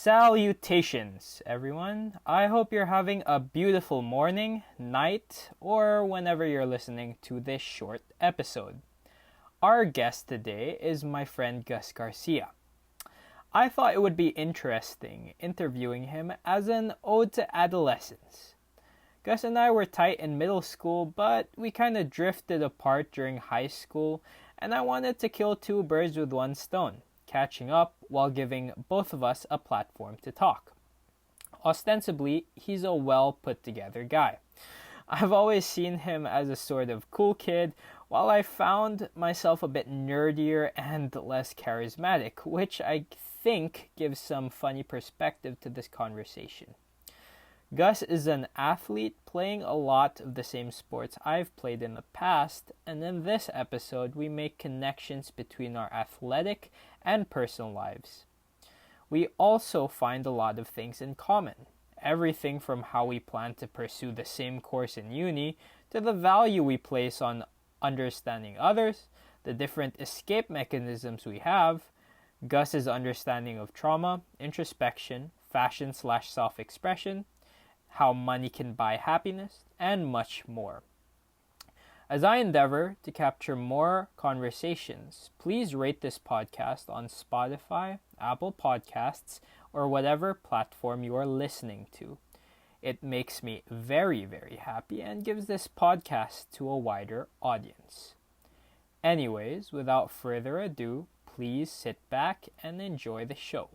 Salutations, everyone. I hope you're having a beautiful morning, night, or whenever you're listening to this short episode. Our guest today is my friend Gus Garcia. I thought it would be interesting interviewing him as an ode to adolescence. Gus and I were tight in middle school, but we kind of drifted apart during high school, and I wanted to kill two birds with one stone, catching up while giving both of us a platform to talk. Ostensibly, he's a well put together guy. I've always seen him as a sort of cool kid, while I found myself a bit nerdier and less charismatic, which I think gives some funny perspective to this conversation. Gus is an athlete playing a lot of the same sports I've played in the past, and in this episode, we make connections between our athletic and personal lives. We also find a lot of things in common. Everything from how we plan to pursue the same course in uni to the value we place on understanding others, the different escape mechanisms we have, Gus's understanding of trauma, introspection, fashion/self-expression, how money can buy happiness, and much more. As I endeavor to capture more conversations, please rate this podcast on Spotify, Apple Podcasts, or whatever platform you are listening to. It makes me very, very happy and gives this podcast to a wider audience. Anyways, without further ado, please sit back and enjoy the show.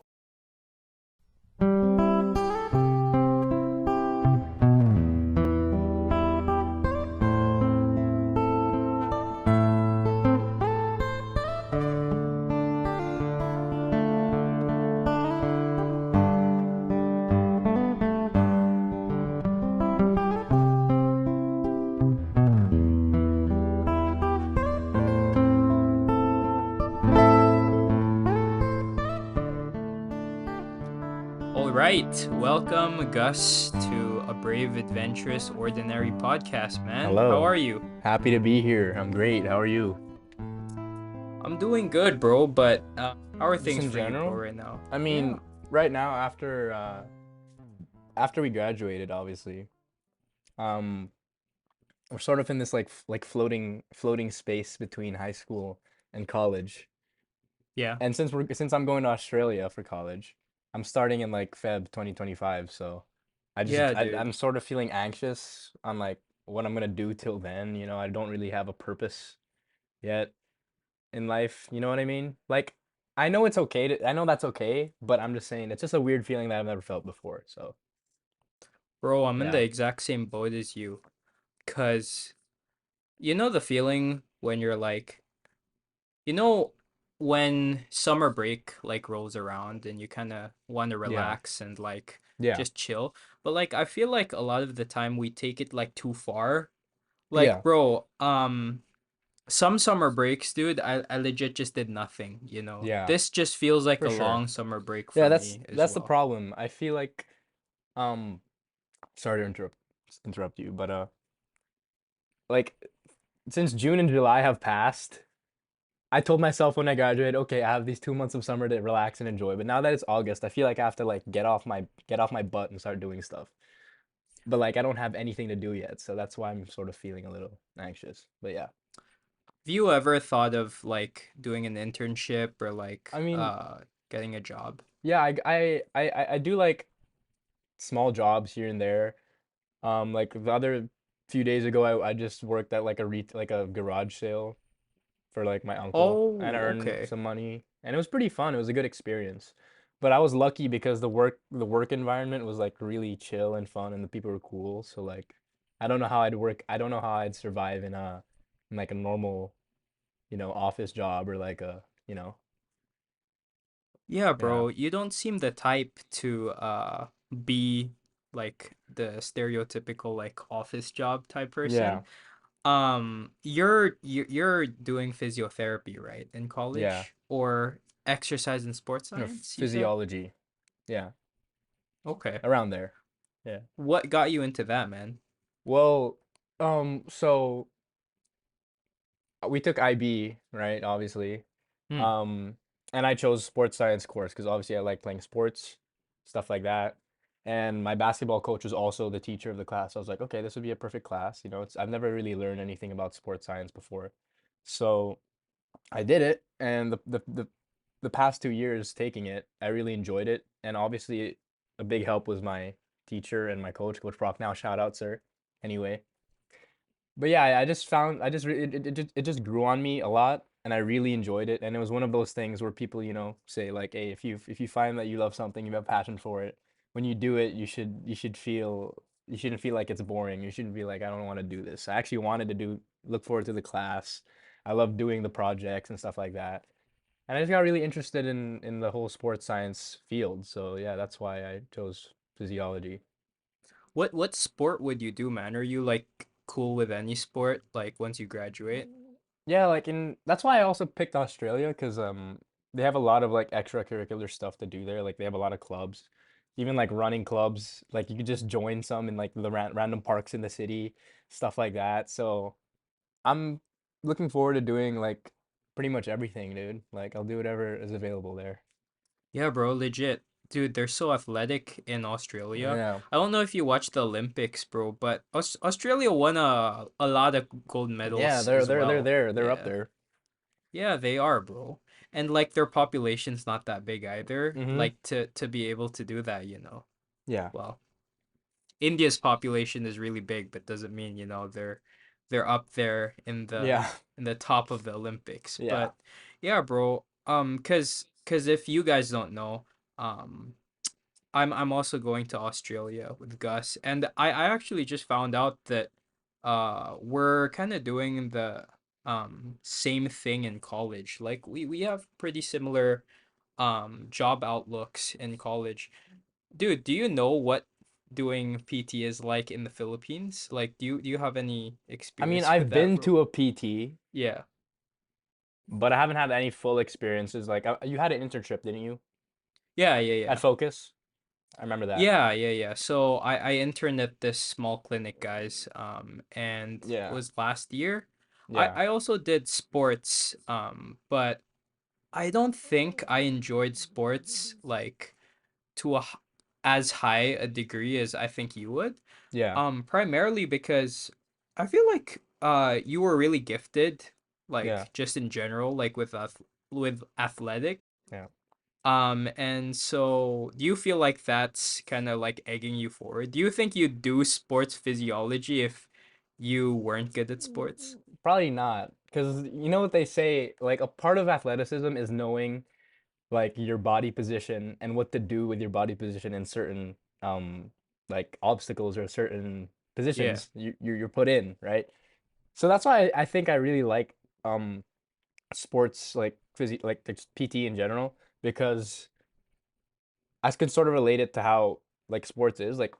Right, welcome Gus to a brave, adventurous, ordinary podcast, man. Hello. How are you? Happy to be here. I'm great. How are you? I'm doing good, bro. But how are Just things in for you, general? bro, right now? I mean, right now after we graduated, obviously, we're sort of in this like floating space between high school and college. Yeah. And since I'm going to Australia for college, I'm starting in like Feb 2025, so Yeah, dude. I'm sort of feeling anxious on like what I'm gonna do till then. I don't really have a purpose yet in life. You know what I mean? Like, I know I know that's okay, but I'm just saying it's just a weird feeling that I've never felt before. So, Bro, I'm in the yeah. exact same boat as you. Cause you know the feeling when you're like, you know, when summer break like rolls around and you kind of want to Yeah. relax and like Yeah. just chill. But like I feel like a lot of the time we take it like too far. Like, Yeah. bro, some summer breaks, dude, I legit just did nothing, you know. Yeah. This just feels like For a sure. long summer break Yeah, for that's me as that's the well. problem. I feel like um sorry to interrupt you, but like since June and July have passed, I told myself when I graduated, okay, I have these 2 months of summer to relax and enjoy. But now that it's August, I feel like I have to like get off my butt and start doing stuff. But like I don't have anything to do yet, so that's why I'm sort of feeling a little anxious. But yeah. Have you ever thought of like doing an internship or like I mean, getting a job? yeah, I do like small jobs here and there. Like the other few days ago, I just worked at like like a garage sale for like my uncle, and I Oh, earned okay. some money, and it was pretty fun. It was a good experience. But I was lucky because the work environment was like really chill and fun, and the people were cool. So like, I don't know how I'd survive in like a normal, office job or like Yeah, yeah, bro, you don't seem the type to be like the stereotypical like office job type person. yeah, You're doing physiotherapy, right, in yeah. college or exercise and sports science, you said? Physiology. Yeah, Okay. around there. Yeah. What got you into that, man? Well, so we took IB, right? Obviously. Hmm. Um, and I chose sports science course because obviously I like playing sports. stuff like that. And my basketball coach was also the teacher of the class. So I was like, okay, this would be a perfect class. I've never really learned anything about sports science before. So I did it, and the past 2 years taking it, I really enjoyed it. And obviously, a big help was my teacher and my coach, Coach Brock. Now, shout out, sir. Anyway, but yeah, I just found it just grew on me a lot, and I really enjoyed it. And it was one of those things where people, say like, hey, if you find that you love something, you have passion for it, when you do it, you shouldn't feel like it's boring. You shouldn't be like, I don't want to do this. I actually wanted to look forward to the class. I love doing the projects and stuff like that. And I just got really interested in the whole sports science field. So yeah, that's why I chose physiology. What sport would you do, man? Are you like cool with any sport like once you graduate? Yeah, like in that's why I also picked Australia because they have a lot of like extracurricular stuff to do there. Like they have a lot of clubs, even like running clubs. Like you could just join some in like the random parks in the city, stuff like that. So I'm looking forward to doing like pretty much everything, dude. Like I'll do whatever is available there. Yeah, bro, legit. Dude, they're so athletic in Australia. Yeah. I don't know if you watch the Olympics, bro, but Australia won a lot of gold Yeah, medals they're as they're they're well. there. They're up Yeah. there. Yeah, they are, bro. And like their population's not that big either. Mm-hmm. Like to be able to do that, you know. Yeah. Well, India's population is really big, but doesn't mean, they're up there Yeah. in the top of the Olympics. Yeah. But yeah, bro. Cause if you guys don't know, um I'm also going to Australia with Gus, and I actually just found out that we're kind of doing the same thing in college. Like we have pretty similar job outlooks in college. Dude, do you know what doing PT is like in the Philippines? Like do you have any I mean, experience with I've that, been bro? to a PT, Yeah. but I haven't had any full experiences. Like you had an internship, didn't you? Yeah, yeah, At yeah. Focus? I remember that. Yeah, yeah, yeah. So I interned at this small clinic, guys, and it Yeah. was last year. Yeah. I also did sports, but I don't think I enjoyed sports like to as high a degree as I think you would. Yeah. Primarily because I feel like you were really gifted, Yeah. like just in general, like with athletic. Yeah. And so do you feel like that's kind of like egging you forward? Do you think you'd do sports physiology if you weren't good at sports? Probably not. Because you know what they say, like a part of athleticism is knowing like your body position and what to do with your body position in certain um like obstacles or certain Yeah. positions you're put in, right? So that's why I think I really like um sports like just PT in general because I can sort of relate it to how like sports is. Like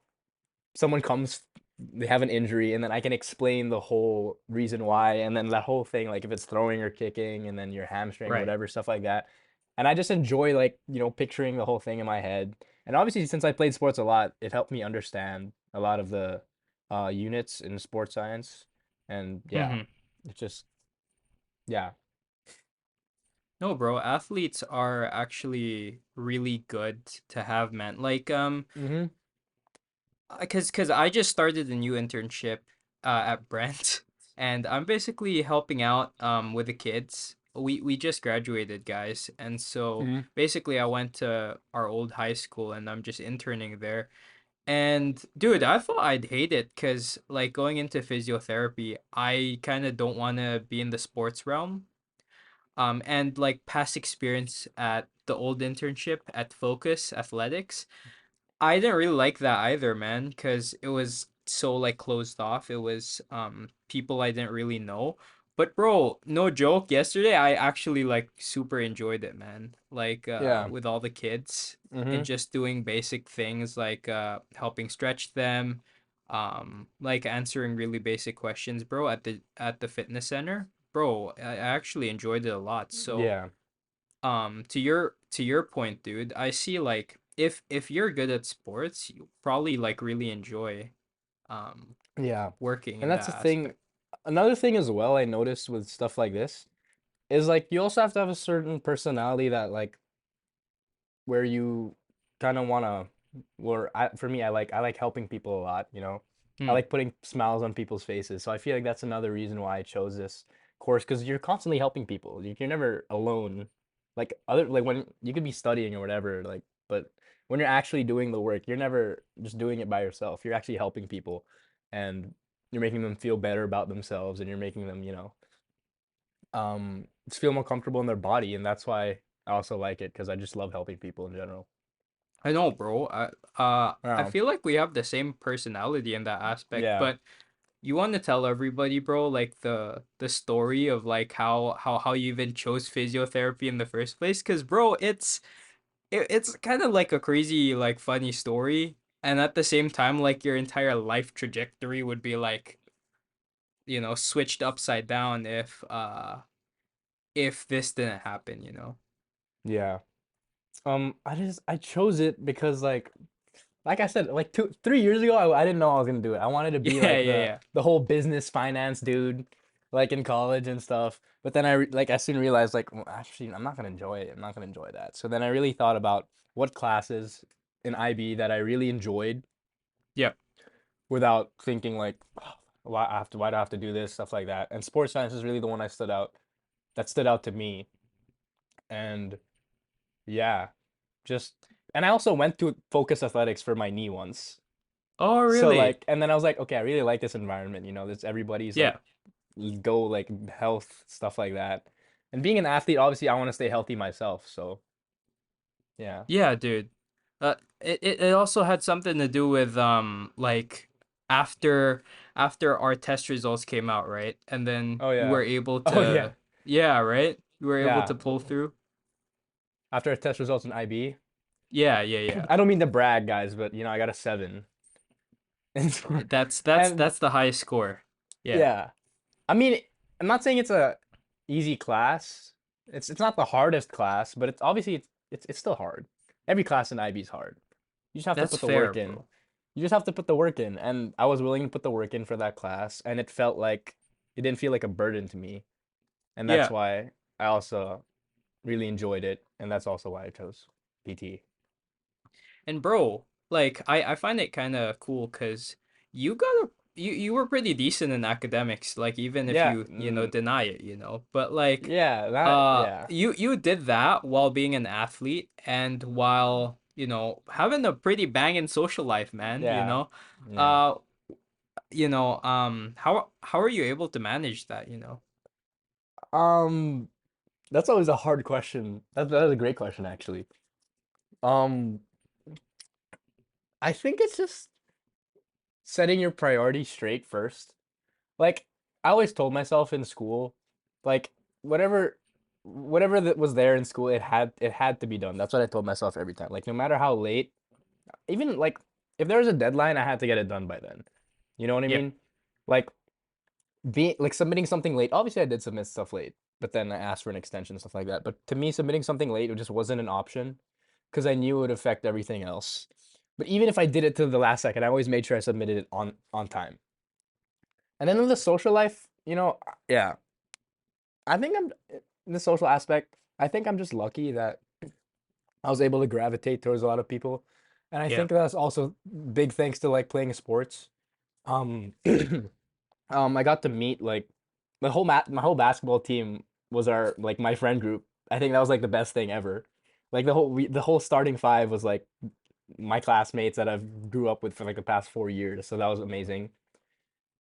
someone comes, they have an injury, and then I can explain the whole reason why, and then that whole thing, like if it's throwing or kicking, and then your hamstring, Right. whatever, stuff like that. And I just enjoy like, picturing the whole thing in my head. And obviously, since I played sports a lot, it helped me understand a lot of the units in sports science. And yeah, Mm-hmm. it's just, yeah. No, bro, athletes are actually really good to have, man. Like, Mm-hmm. cause I just started a new internship at Brent, and I'm basically helping out with the kids. We just graduated, guys, and so Mm-hmm. basically I went to our old high school and I'm just interning there. And dude, I thought I'd hate it because like going into physiotherapy, I kind of don't want to be in the sports realm. And like past experience at the old internship at Focus Athletics, I didn't really like that either, man, because it was so like closed off. It was people I didn't really know. But bro, no joke, yesterday I actually like super enjoyed it, man. Like Yeah. with all the kids and Mm-hmm. just doing basic things like helping stretch them, like answering really basic questions, bro, at the fitness center. Bro, I actually enjoyed it a lot. So Yeah. to your point, dude, I see like if you're good at sports, you probably like really enjoy um Yeah. working And in that's the that thing. aspect. Another thing as well I noticed with stuff like this is like you also have to have a certain personality that like where you kind of want to. where for me, I like helping people a lot, you know. I Hmm. like putting smiles on people's faces. So I feel like that's another reason why I chose this course because you're constantly helping people. You're never alone. Like when you could be studying or whatever, like but when you're actually doing the work, you're never just doing it by yourself. You're actually helping people and you're making them feel better about themselves and you're making them, just feel more comfortable in their body, and that's why I also like it because I just love helping people in general. I know, bro. I Wow. feel like we have the same personality in that aspect, Yeah. but you want to tell everybody, bro, like the story of like how you even chose physiotherapy in the first place? Because, bro, it's kind of like a crazy, like funny story, and at the same time, like your entire life trajectory would be like, switched upside down if this didn't happen, you know? Yeah. I chose it because like I said, like 3 years ago, I didn't know I was gonna do it. I wanted to be Yeah, like yeah, the yeah. the whole business finance dude, like in college and stuff. But then I soon realized like well, actually I'm not gonna enjoy it. I'm not gonna enjoy that. So then I really thought about what classes in IB that I really enjoyed Yep. without thinking like "Oh, why do I have to do this stuff like that. And sports science is really the one that stood out to me. And yeah, just and I also went to Focus Athletics for my knee once. Oh, So really? like, and then I was like, okay, I really like this environment. This everybody's like Yeah. go like health stuff like that. And being an athlete, obviously, I want to stay healthy myself. So yeah. Yeah, dude. It also had something to do with like after after our test results came out, right? And then Oh you yeah. were able Oh yeah. to, yeah, right? You were able Yeah. to pull through. After test results in IB, Yeah, yeah, yeah. I don't mean to brag, guys, but I got a 7. And and That's the highest score. Yeah. yeah, I mean, I'm not saying it's a easy class. It's not the hardest class, but it's obviously it's still hard. Every class in IB is hard. You just have to That's put the fair, work in. bro. You just have to put the work in, and I was willing to put the work in for that class, and it didn't feel like a burden to me, and that's Yeah. why I also really enjoyed it, and that's also why I chose PT. And bro, like I find it kind of cool cuz you got a you were pretty decent in academics, like even if Yeah, you deny it, But like yeah, that yeah, you did that while being an athlete and while, having a pretty banging social life, man, yeah, yeah. Uh how are you able to manage that, Um, that's always a hard question. That is a great question, actually. Um, I think it's just setting your priorities straight first. Like I always told myself in school, like whatever whatever that was there in school, it had to be done. That's what I told myself every time. Like no matter how late, even like if there was a deadline, I had to get it done by then. You know what I Yeah. mean? Like being like submitting something late. Obviously, I did submit stuff late, but then I asked for an extension and stuff like that. But to me, submitting something late it just wasn't an option because I knew it would affect everything else. But even if I did it to the last second, I always made sure I submitted it on time. And then in the social life, yeah, I think I'm in the social aspect. I think I'm just lucky that I was able to gravitate towards a lot of people, and I Yeah. think that's also big thanks to like playing sports. Um, I got to meet like my whole basketball team was our like my friend group. I think that was like the best thing ever. Like the whole starting five was like my classmates that I've grew up with for like the past 4 years. So that was amazing.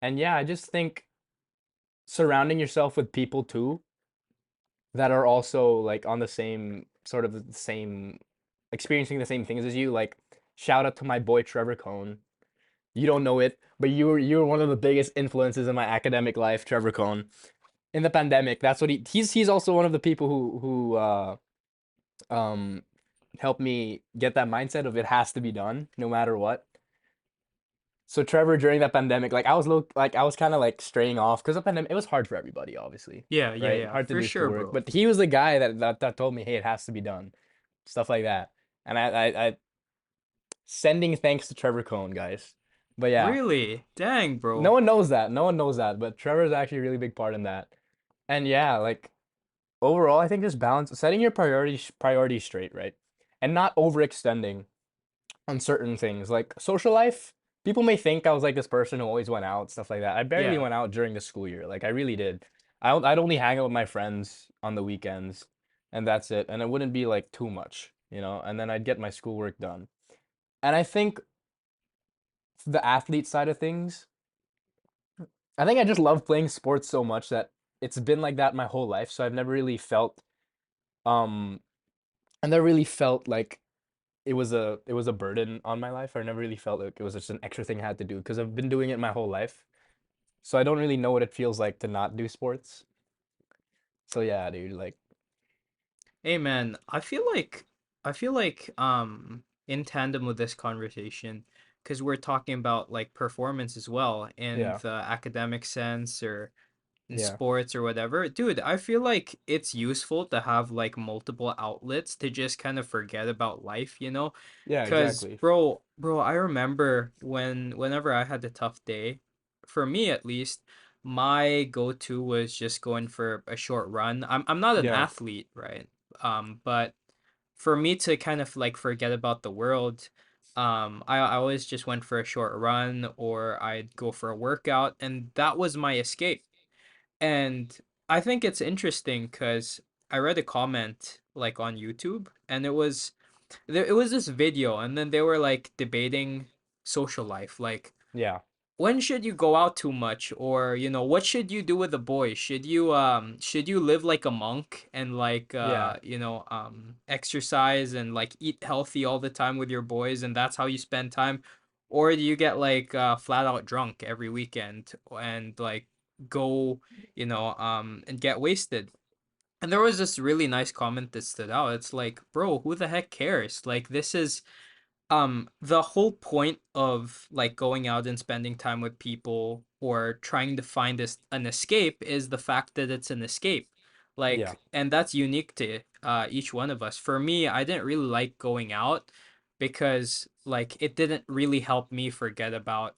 And yeah, I just think surrounding yourself with people too that are also like on the same sort of the same experiencing the same things as you. Like shout out to my boy Trevor Cohn. You don't know it, but you were one of the biggest influences in my academic life, Trevor Cohn. In the pandemic, that's what he's also one of the people who um helped me get that mindset of it has to be done no matter what. So Trevor during that pandemic, like I was kind of like straying off because the pandemic it was hard for everybody, obviously, Yeah, yeah, right? yeah. Hard to For do sure, schoolwork, bro. but he was the guy that told me, hey, it has to be done, stuff like that. And I sending thanks to Trevor Cohn, guys. But yeah, Really? Dang, no bro. one knows that. No one knows that, but Trevor's actually a really big part in that. And yeah, like overall, I think just balance, setting your priorities straight, right? And not overextending. on certain things. Like social life, people may think I was like this person who always went out, stuff like that. I barely Yeah. went out during the school year. Like I really did. I'd only hang out with my friends on the weekends, and that's it. And it wouldn't be like too much, you know. And then I'd get my schoolwork done. And I think the athlete side of things, I think I just love playing sports so much that it's been like that my whole life. So I've never really felt um I never really felt like it was a burden on my life. I never really felt like it was just an extra thing I had to do because I've been doing it my whole life. So I don't really know what it feels like to not do sports. So yeah, dude, like Hey man, I feel like in tandem with this conversation, because we're talking about like performance as well in yeah, the academic sense or in yeah, sports or whatever. Dude, I feel like it's useful to have like multiple outlets to just kind of forget about life, you know? yeah, 'Cause exactly. bro, I remember whenever I had a tough day, for me at least, my go-to was just going for a short run. I'm not an Yeah, athlete, right? But for me to kind of like forget about the world, I always just went for a short run or I'd go for a workout, and that was my escape. And I think it's interesting because I read a comment like on YouTube, and it was this video, and then they were like debating social life, like yeah, when should you go out too much, or what should you do with the boys? Should you live like a monk and like yeah, exercise and like eat healthy all the time with your boys, and that's how you spend time? Or do you get like flat out drunk every weekend and like go, and get wasted? And there was this really nice comment that stood out. It's like, bro, who the heck cares? Like, this is the whole point of like going out and spending time with people or trying to find this an escape is the fact that it's an escape. yeah, Like, and that's unique to each one of us. For me, I didn't really like going out because like it didn't really help me forget about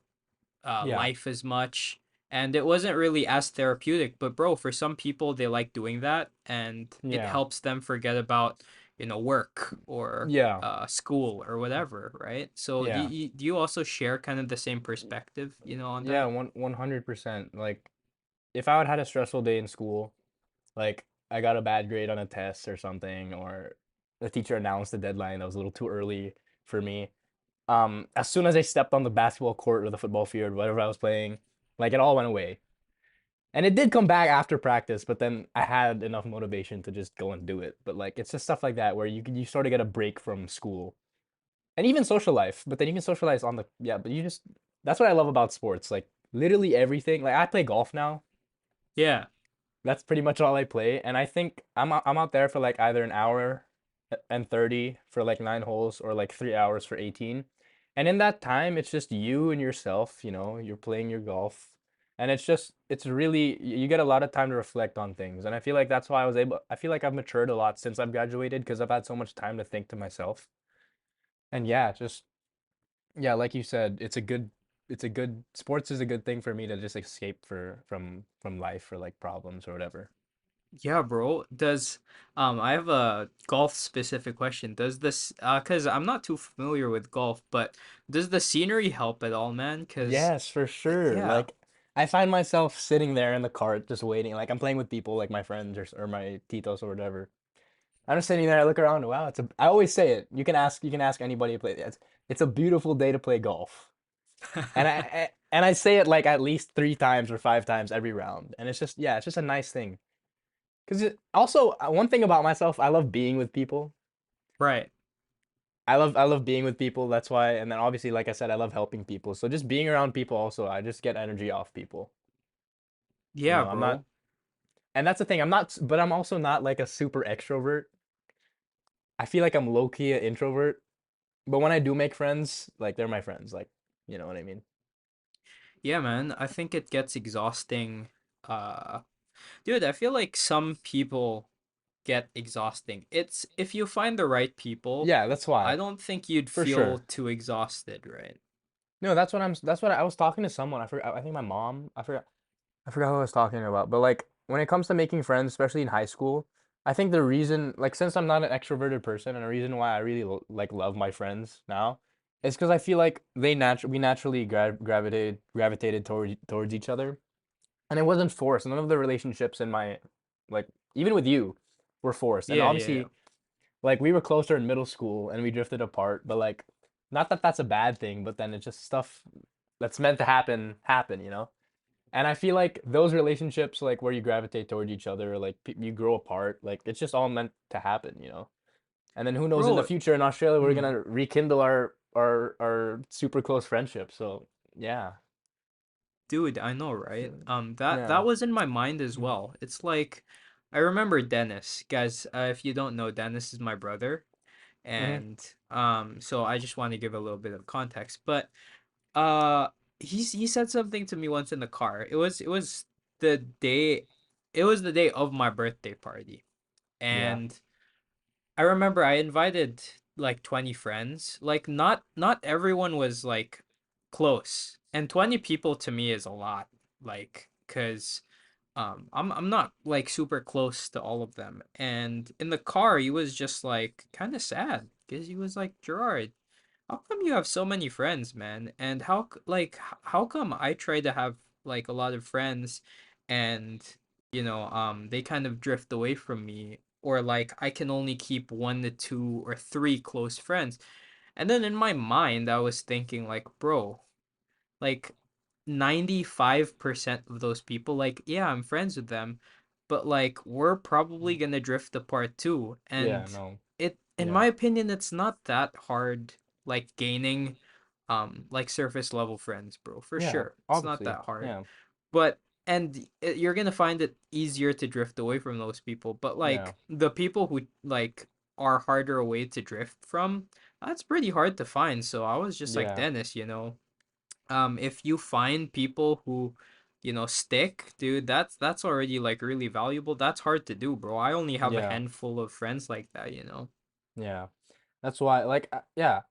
yeah, life as much, and it wasn't really as therapeutic. But bro, for some people, they like doing that, and it yeah, helps them forget about work or yeah, school or whatever, right? So yeah, do you also share kind of the same perspective, on yeah. that? 100%. Like if I would had a stressful day in school, like I got a bad grade on a test or something, or the teacher announced the deadline that was a little too early for me. As soon as I stepped on the basketball court or the football field, whatever I was playing, like it all went away. And it did come back after practice, but then I had enough motivation to just go and do it. But like it's just stuff like that where you sort of get a break from school and even social life. But then you can socialize on the yeah. But you just that's what I love about sports. Like literally everything. Like I play golf now. Yeah. That's pretty much all I play, and I think I'm out there for like either an hour and 30 for like 9 holes or like 3 hours for 18. And in that time, it's just you and yourself, you're playing your golf. And it's really, you get a lot of time to reflect on things. And I feel like that's why I feel like I've matured a lot since I've graduated because I've had so much time to think to myself. And yeah, yeah, like you said, sports is a good thing for me to just escape from life or like problems or whatever. Yeah, bro. Does I have a golf specific question. Does this 'cause I'm not too familiar with golf, but does the scenery help at all, man? 'Cause Yes, for sure. yeah. Like I find myself sitting there in the cart just waiting. Like I'm playing with people like my friends or my titos or whatever. I'm just sitting there, I look around, wow, I always say it. You can ask anybody to play. It's a beautiful day to play golf. And I say it like at least 3 times or 5 times every round. And it's just a nice thing. Because also one thing about myself, I love being with people. Right. I love being with people. That's why, and then obviously, like I said, I love helping people. So just being around people also, I just get energy off people. Yeah, I'm not, bro. and that's the thing. But I'm also not like a super extrovert. I feel like I'm low key an introvert. But when I do make friends, like they're my friends. Like, you know what I mean? Yeah, man. I think it gets exhausting. Uh, Dude, I feel like some people get exhausting. It's if you find the right people, Yeah, that's I why, don't think you'd for feel sure. too exhausted, right? No, that's what I was talking to someone. I forgot. I think my mom. I forgot who I was talking about. But like when it comes to making friends, especially in high school, I think the reason, like, since I'm not an extroverted person, and the reason why I really like love my friends now It's because I feel like we naturally gravitated towards each other, and it wasn't forced. None of the relationships in my like even with you were forced, and Yeah, yeah, yeah. obviously like we were closer in middle school and we drifted apart, but like not that that's a bad thing, but then it's just stuff that's meant to happen, you know. And I feel like those relationships, like where you gravitate toward each other, like you grow apart, like it's just all meant to happen, you know. And then who knows in the Bro, future in Australia we're mm, gonna rekindle our super close friendship. So yeah, dude, I know, right? so, That yeah, that was in my mind as well. It's like I remember Dennis, guys. If you don't know, Dennis is my brother, hmm, and so I just want to give a little bit of context. But uh, he said something to me once in the car. It was the day, it was the day of my birthday party, yeah, and I remember I invited like 20 friends. Like not everyone was like close. And 20 people to me is a lot. Like cuz I'm not like super close to all of them. And in the car he was just like kind of sad cuz he was like, "Gerard, how come you have so many friends, man? And how come I try to have like a lot of friends and they kind of drift away from me, or like I can only keep one to two or three close friends." And then in my mind I was thinking like, "Bro, like 95% of those people, like, yeah, I'm friends with them, but like we're probably gonna drift apart too." yeah, And no, in yeah, my opinion, it's not that hard, like gaining like surface level friends, bro, for yeah, sure. It's not obviously, that hard. yeah, But you're gonna find it easier to drift away from those people. But yeah, like the people who like are harder away to drift from, that's pretty hard to find. So I was just like, yeah, Dennis, if you find people who stick, dude, that's already like really valuable. That's hard to do, bro. I only have a yeah, handful of friends like that. yeah. That's why, like, yeah,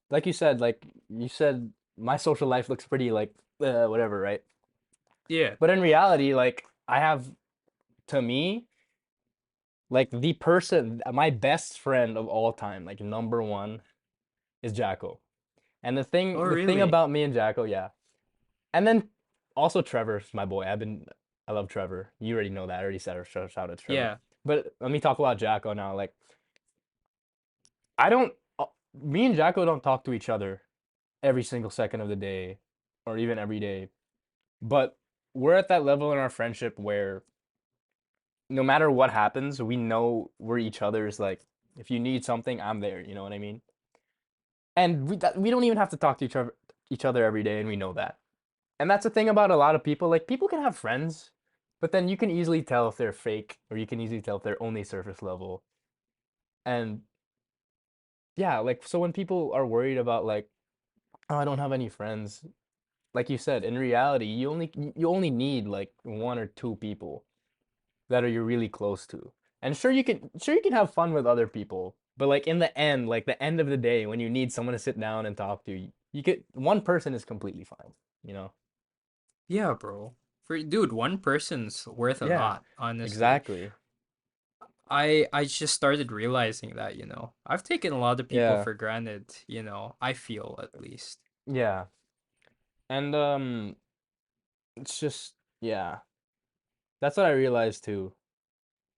like you said, you said my social life looks pretty like whatever, right? Yeah. But in reality, like I have to me, like the person, my best friend of all time, like number one, is Jacko. And Oh, the thing really? about me and Jacko, yeah. And then also Trevor's my boy. I love Trevor. You already know that. I already said shout out to Trevor. Yeah. But let me talk about Jacko now. Like I don't, me and Jacko don't talk to each other every single second of the day, or even every day. But we're at that level in our friendship where no matter what happens, we know we're each other's like. If you need something, I'm there. You know what I mean? And we don't even have to talk to each other every day, and we know that. And that's the thing about a lot of people. Like people can have friends, but then you can easily tell if they're fake, or you can easily tell if they're only surface level. And yeah, like so when people are worried about like, oh, I don't have any friends, like you said, in reality, you only need like one or two people that are you really close to. And sure you can have fun with other people, but like in the end, like the end of the day, when you need someone to sit down and talk to, you could one person is completely fine, you know? Yeah, bro. For dude, one person's worth a Yeah, lot, honestly. exactly. I just started realizing that. I've taken a lot of people Yeah, for granted. I feel at least. yeah. And it's just yeah. That's what I realized too.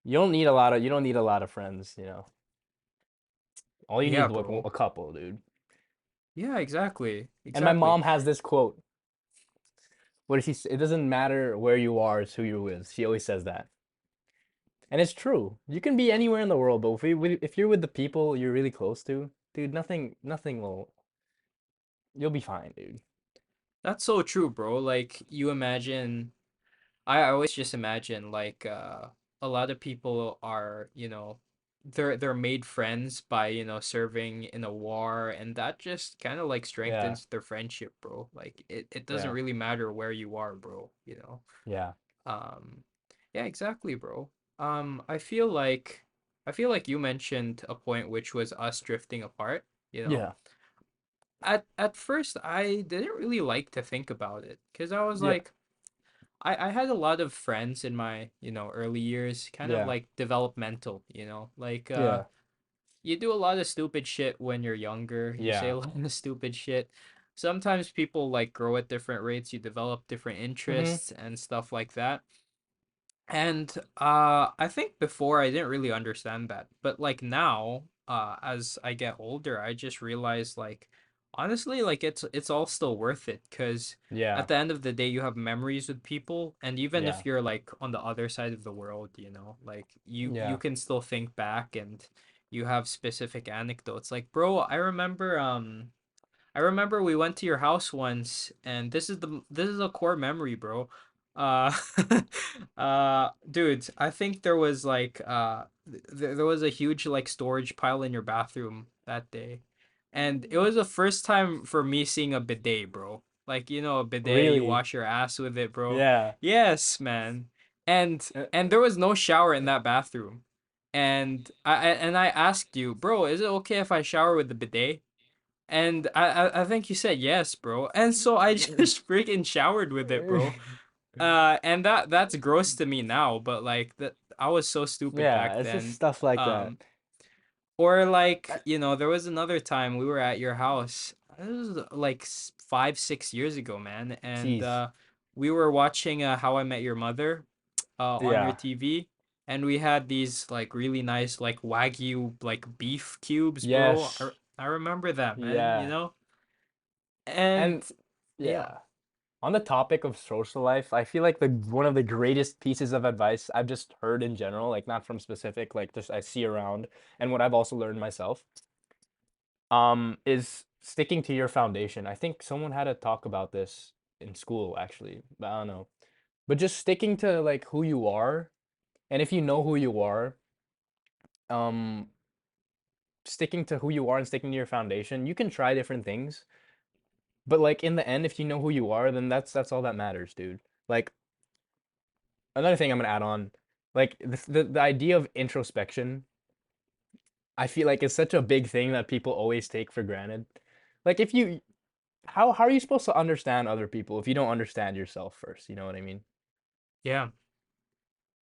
You don't need a lot of friends, you know. All you need Yeah, is like bro. a couple, dude. Yeah, exactly. And my Exactly. mom has this quote. What does she say? It doesn't matter where you are, it's who you're with. She always says that. And it's true. You can be anywhere in the world, but if you're with the people you're really close to, dude, nothing will you'll be fine, dude. That's so true, bro. Like you imagine I always just imagine like a lot of people are, they're made friends by, serving in a war, and that just kind of like Yeah. strengthens their friendship, bro. Like it doesn't Yeah. really matter where you are, bro. Yeah. Um yeah, exactly, bro. I feel like you mentioned a point which was us drifting apart, you know. Yeah. At first I didn't really like to think about it because I was Yeah. like I had a lot of friends in my, early years, kind of Yeah. like developmental, like Yeah. you do a lot of stupid shit when you're younger. You say Yeah. a lot of stupid shit. Sometimes people like grow at different rates. You develop different Mm-hmm. interests and stuff like that. And I think before I didn't really understand that. But like now, as I get older, I just realize like honestly, like it's all still worth it because Yeah. at the end of the day you have memories with people, and even Yeah. if you're like on the other side of the world, like you Yeah. can still think back and you have specific anecdotes. Like, bro, I remember we went to your house once, and this is a core memory, bro. Uh, dude, I think there was like there was a huge like storage pile in your bathroom that day, and it was the first time for me seeing a bidet, bro. Like a bidet, you Really? wash your ass with it, bro. Yeah. Yes, man. And Uh, and there was no shower in that bathroom, and I asked you, bro, is it okay if I shower with the bidet? And I think you said yes, bro. And so I just freaking showered with it, bro. And that's gross to me now, but like that I was so stupid Yeah, back it's just then. stuff like that. Um, or Uh, like, there was another time we were at your house. It was like 5, 6 years ago, man. And Jeez. we were watching How I Met Your Mother on your Yeah. TV. And we had these like really nice like Wagyu like beef cubes, bro. I, Yes. I remember that, man, Yeah. And And yeah. yeah. On the topic of social life, I feel like the one of the greatest pieces of advice I've just heard in general, like not from specific, like just I see around and what I've also learned myself, is sticking to your foundation. I think someone had a talk about this in school actually, but I don't know. But just sticking to like who you are, and if you know who you are, um, sticking to who you are and sticking to your foundation, you can try different things. But like in the end, if you know who you are, then that's all that matters, dude. Like another thing I'm gonna add on, like the idea of introspection, I feel like is such a big thing that people always take for granted. Like if you how are you supposed to understand other people if you don't understand yourself first? You know what I mean? Yeah.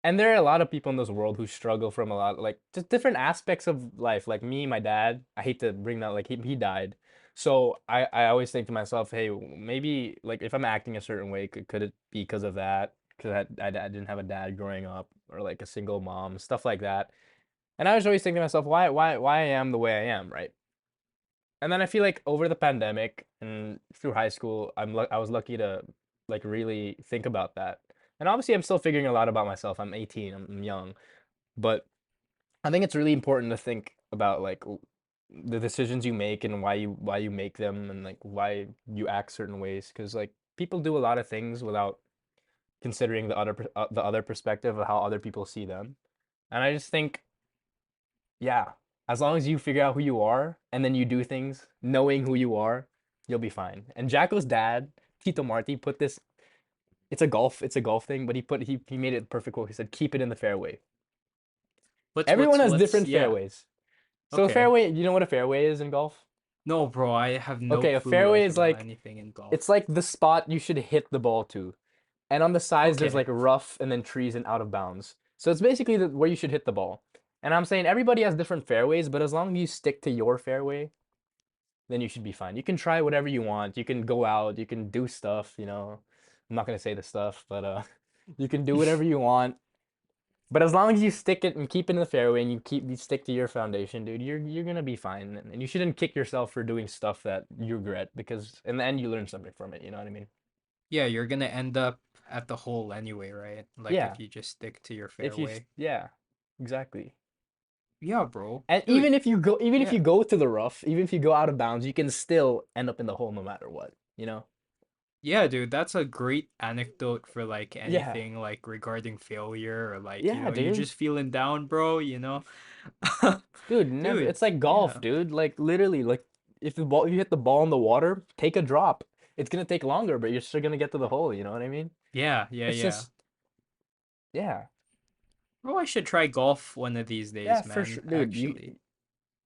And there are a lot of people in this world who struggle from a lot like just different aspects of life. Like me, my dad, I hate to bring that like he died. So I always think to myself, hey, maybe like if I'm acting a certain way, could it be because of that? Because I didn't have a dad growing up or like a single mom, stuff like that. And I was always thinking to myself, why I am the way I am, right? And then I feel like over the pandemic and through high school, I was lucky to like really think about that. And obviously, I'm still figuring a lot about myself. I'm 18, I'm young, but I think it's really important to think about like the decisions you make and why you make them and like why you act certain ways. Because like people do a lot of things without considering the other perspective of how other people see them. And I just think yeah, as long as you figure out who you are and then you do things knowing who you are, you'll be fine. And Jacko's dad, Tito Marti, put this. It's a golf thing, but he made it perfect quote. He said, "Keep it in the fairway." What's Everyone what's has what's different yeah. fairways. So a Okay. fairway, you know what a fairway is in golf? No, bro, I have no Okay, a clue fairway like is about like anything in it's golf. like the spot you should hit the ball to. And on the sides there's Okay. like rough and then trees and out of bounds. So it's basically where you should hit the ball. And I'm saying everybody has different fairways, but as long as you stick to your fairway, then you should be fine. You can try whatever you want. You can go out, you can do stuff. I'm not gonna say the stuff, but you can do whatever you want. But as long as you stick it and keep it in the fairway and you stick to your foundation, dude, you're gonna be fine. And you shouldn't kick yourself for doing stuff that you regret because in the end you learn something from it, you know what I mean? Yeah, you're gonna end up at the hole anyway, right? Like Yeah. if you just stick to your If you fairway. yeah, exactly. Yeah, bro. And Dude, even if you yeah. go to the rough, even if you go out of bounds, you can still end up in the hole no matter what, you know? Yeah, dude, that's a great anecdote for like Yeah. anything like regarding failure or like, Yeah, you dude. just feeling down, bro. Dude, never. Dude, It's like golf, yeah. dude. Like literally, like if you hit the ball in the water, take a drop. It's gonna take longer, but you're still gonna get to the hole. You know what I mean? Yeah, yeah, It's yeah. just yeah, Bro, I should try golf one of these yeah, days, for sure, man, dude. actually.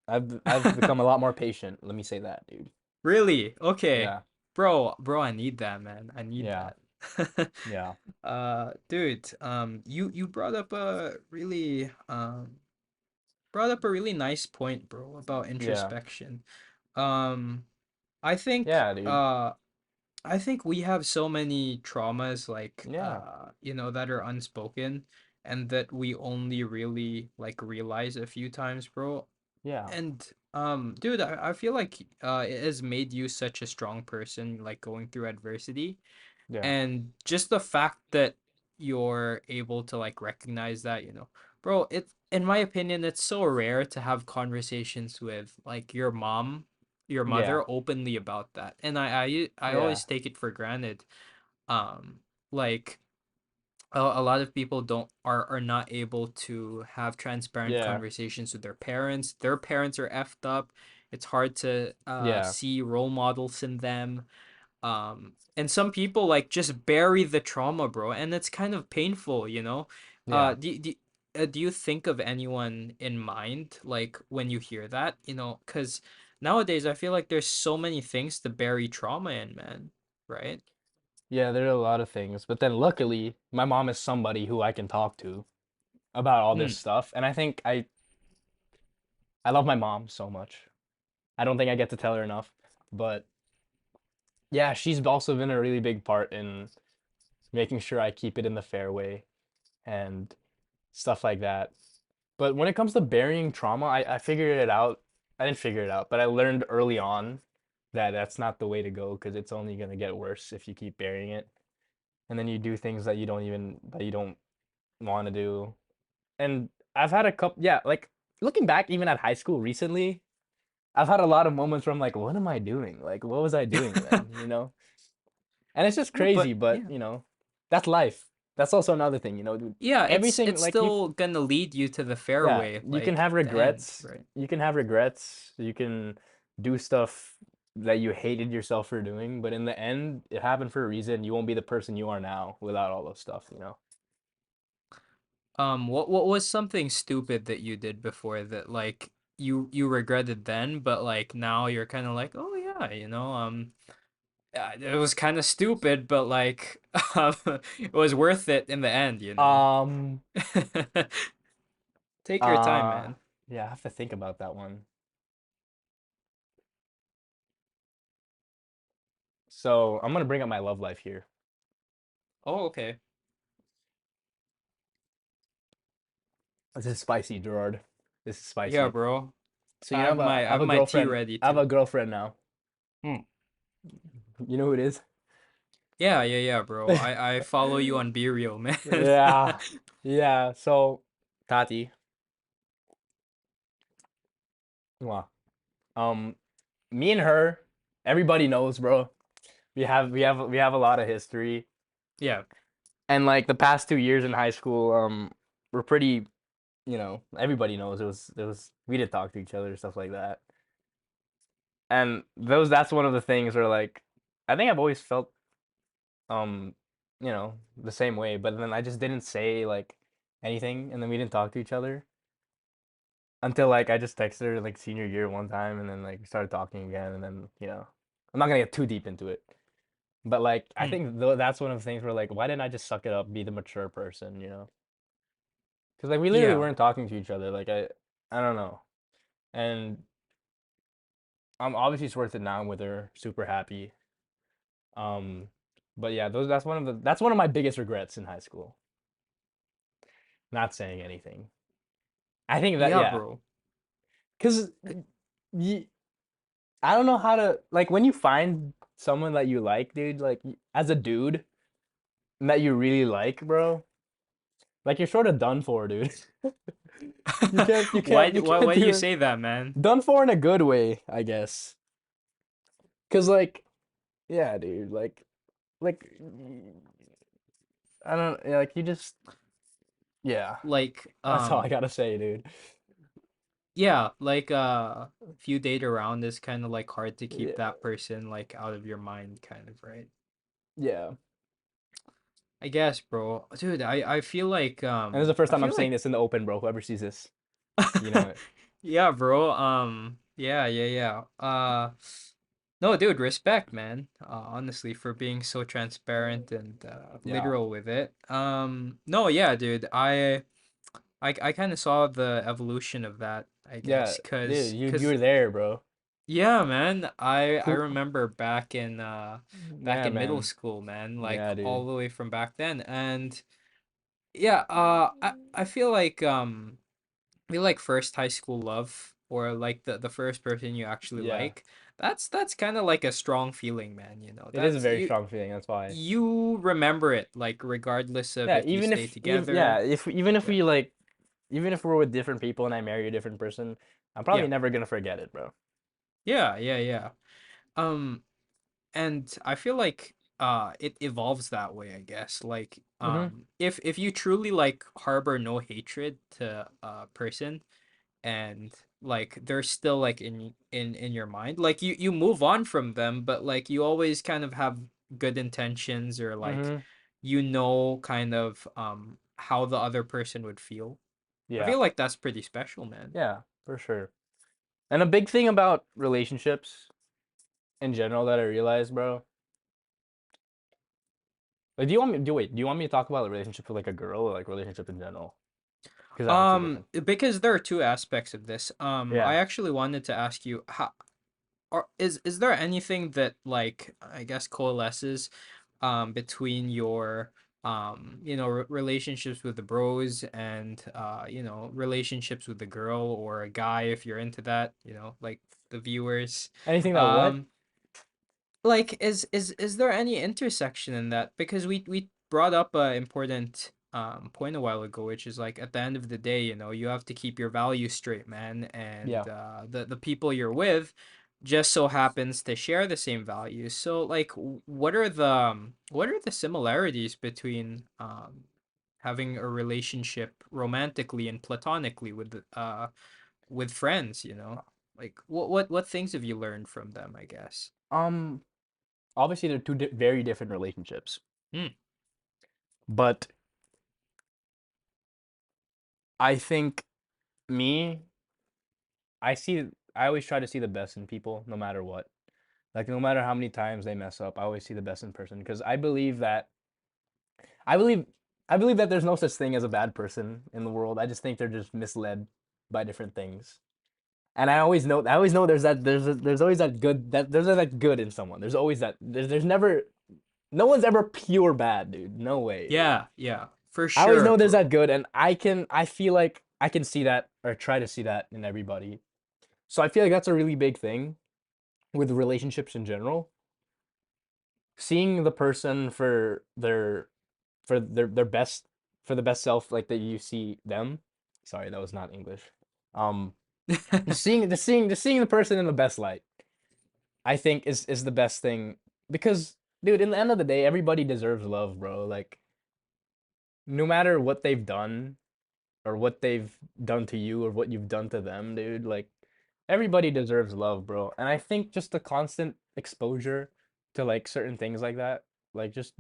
I've become a lot more patient. Let me say that, dude. Really? Okay. Yeah, Bro, I need that, man. I need yeah, that. yeah, Dude, you brought up a really brought up a really nice point, bro, about Yeah. introspection. Um, I think Yeah, dude. uh I think we have so many traumas like Yeah. that are unspoken and that we only really like realize a few times, bro. Yeah. And dude, I feel like it has made you such a strong person like going through adversity. Yeah. And just the fact that you're able to like recognize that, bro, it in my opinion, it's so rare to have conversations with like your Yeah. mother openly about that. And I Yeah. always take it for granted. Like a lot of people don't are not able to have transparent Yeah. conversations with their parents. Their parents are effed up. It's hard to Yeah. see role models in them, and some people like just bury the trauma, bro, and it's kind of painful. Yeah. Do you think of anyone in mind like when you hear that, because nowadays I feel like there's so many things to bury trauma in, man, right? Yeah, there are a lot of things. But then luckily, my mom is somebody who I can talk to about all this Mm. stuff. And I think I love my mom so much. I don't think I get to tell her enough. But yeah, she's also been a really big part in making sure I keep it in the fairway and stuff like that. But when it comes to burying trauma, I figured it out. I didn't figure it out, but I learned early on that that's not the way to go because it's only gonna get worse if you keep burying it. And then you do things that you don't want to do. And I've had a couple, yeah, like looking back even at high school recently, I've had a lot of moments where I'm like, what am I doing? Like, what was I doing then? You know? And it's just No, crazy, but but yeah. that's life. That's also another thing, dude. Yeah, Everything it's like you still gonna lead you to the Yeah, fairway, you can like have the end, regrets. right? You can have regrets. You can do stuff that you hated yourself for doing, but in the end, it happened for a reason. You won't be the person you are now without all those stuff. What was something stupid that you did before that like you regretted then, but like now you're kind of like, oh yeah, it was kind of stupid, but like it was worth it in the end. Um, Take your time, uh, man. yeah, I have to think about that one. So I'm gonna bring up my love life here. Oh, okay. This is spicy, Gerard. This is Yeah, spicy. bro. So you know, I I have have a my tea girlfriend. ready I have too. a girlfriend now. Hmm. You know who it is? Yeah, yeah, yeah, bro. I follow you on Be Real, man. Yeah, yeah. So Tati, wow. Um, me and her, everybody knows, bro. We have a lot of history, Yeah. and like the past 2 years in high school, we're pretty, everybody knows it was we did talk to each other stuff like that, and that's one of the things where like, I think I've always felt um, the same way, but then I just didn't say like anything, and then we didn't talk to each other until like I just texted her like senior year one time, and then like we started talking again, and then I'm not gonna get too deep into it. But like I Hmm. think though that's one of the things where like why didn't I just suck it up, be the mature person? Because like we literally Yeah. weren't talking to each other. Like I don't know. And I'm obviously it's worth it now. I'm with her, super happy. Um, but yeah, that's one of my biggest regrets in high school. Not saying anything. I think that Yeah, yeah, bro. because you, I don't know how to like when you find someone that you like, dude. Like as a dude that you really like, bro. Like you're sort of done for, dude. You can't, you Why can't, d- you why can't why do you do it. say that, man? Done for in a good way, I guess. Cause like, yeah, dude, like, I don't, yeah, like you just, yeah. Like, That's all I gotta say, dude. yeah, like if you date around, it's kind of like hard to keep Yeah, that person like out of your mind, kind of, right? yeah. I guess, bro. Dude, I feel like And this is the first I time I'm feel saying like this in the open, bro. Whoever sees this, you know it. yeah, bro. Yeah, yeah, yeah. No, dude, respect, man. Honestly, for being so transparent and Yeah, literal with it. No, yeah, dude. I kind of saw the evolution of that I Yeah, guess, dude, you cause were there, bro. yeah, man. I Who? remember back Yeah, in middle man. school, man, like Yeah, dude. all the way from back then. And yeah, I feel like first high school love, or like the first person you actually Yeah. like, that's kind of like a strong feeling, man, you know. It is a That's very strong feeling. That's why. you remember it, like regardless of Yeah, if you stay yeah, together. if even if Yeah. we like, even if we're with different people and I marry a different person, I'm probably Yeah. never gonna forget it, bro. Yeah, yeah, yeah. Um and I feel like it evolves that way, I guess. Like Mm-hmm. if you truly like harbor no hatred to a person, and like they're still like in your mind, like you move on from them, but like you always kind of have good intentions, or like Mm-hmm. kind of how the other person would feel. I Yeah. feel like that's pretty special, man. Yeah, for sure. And a big thing about relationships in general that I realized, bro. Like, do you want me to talk about a relationship with like a girl or like relationship in general? Because I have two different. Because there are two aspects of this. I Yeah. actually wanted to ask you, how is there anything that, like, I guess coalesces between your relationships with the bros, and relationships with the girl or a guy, if you're into that, like the viewers. Anything that what? um like, is there any intersection in that? Because we brought up a important point a while ago, which is like, at the end of the day, you have to keep your values straight, man. Yeah. And the people you're with just so happens to share the same values. So like, what are the similarities between having a relationship romantically and platonically with friends, like what things have you learned from them, I guess? Um. Obviously, they're very different relationships, Hmm. but I think me, I see. I always try to see the best in people, no matter what. Like, no matter how many times they mess up, I always see the best in person because I believe I believe that there's no such thing as a bad person in the world. I just think they're just misled by different things. And I always know there's always that good that there's that good in someone. There's always that there's never no one's ever pure bad, dude. No way, dude. Yeah, yeah, for I always sure, know there's that bro. good, and I feel like I can see that or try to see that in everybody. So I feel like that's a really big thing with relationships in general. Seeing the person for their best for the best self like that you see them. Sorry, that was not English. Um, just seeing the person in the best light, I think is the best thing because dude, in the end of the day, everybody deserves love, bro. Like no matter what they've done or what they've done to you or what you've done to them, dude, like everybody deserves love, bro. And I think just the constant exposure to like certain things like that, like just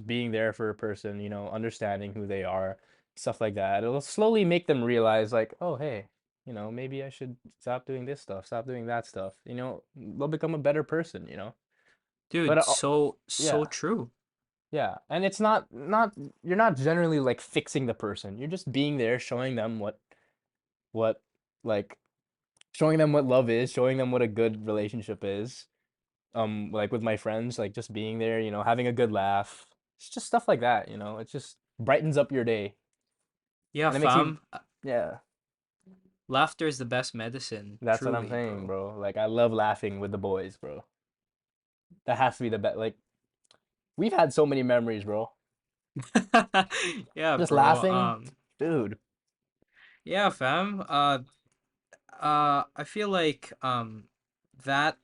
being there for a person, understanding who they are, stuff like that. It'll slowly make them realize like, "Oh, hey, maybe I should stop doing this stuff, stop doing that stuff." They'll become a better person. But Dude, so yeah. true. Yeah, and it's not you're not generally like fixing the person. You're just being there, what like showing them what love is, showing them what a good relationship is. Like with my friends, like just being there, having a good laugh. It's just stuff like that. It just brightens up your day. Yeah, And it makes you fam. yeah, Laughter is the best medicine, that's what I'm truly, saying, bro. bro. Like I love laughing with the boys, bro. That has to be the best. Like we've had so many memories, bro. Yeah, Just bro. laughing, dude. Yeah, fam. I feel like that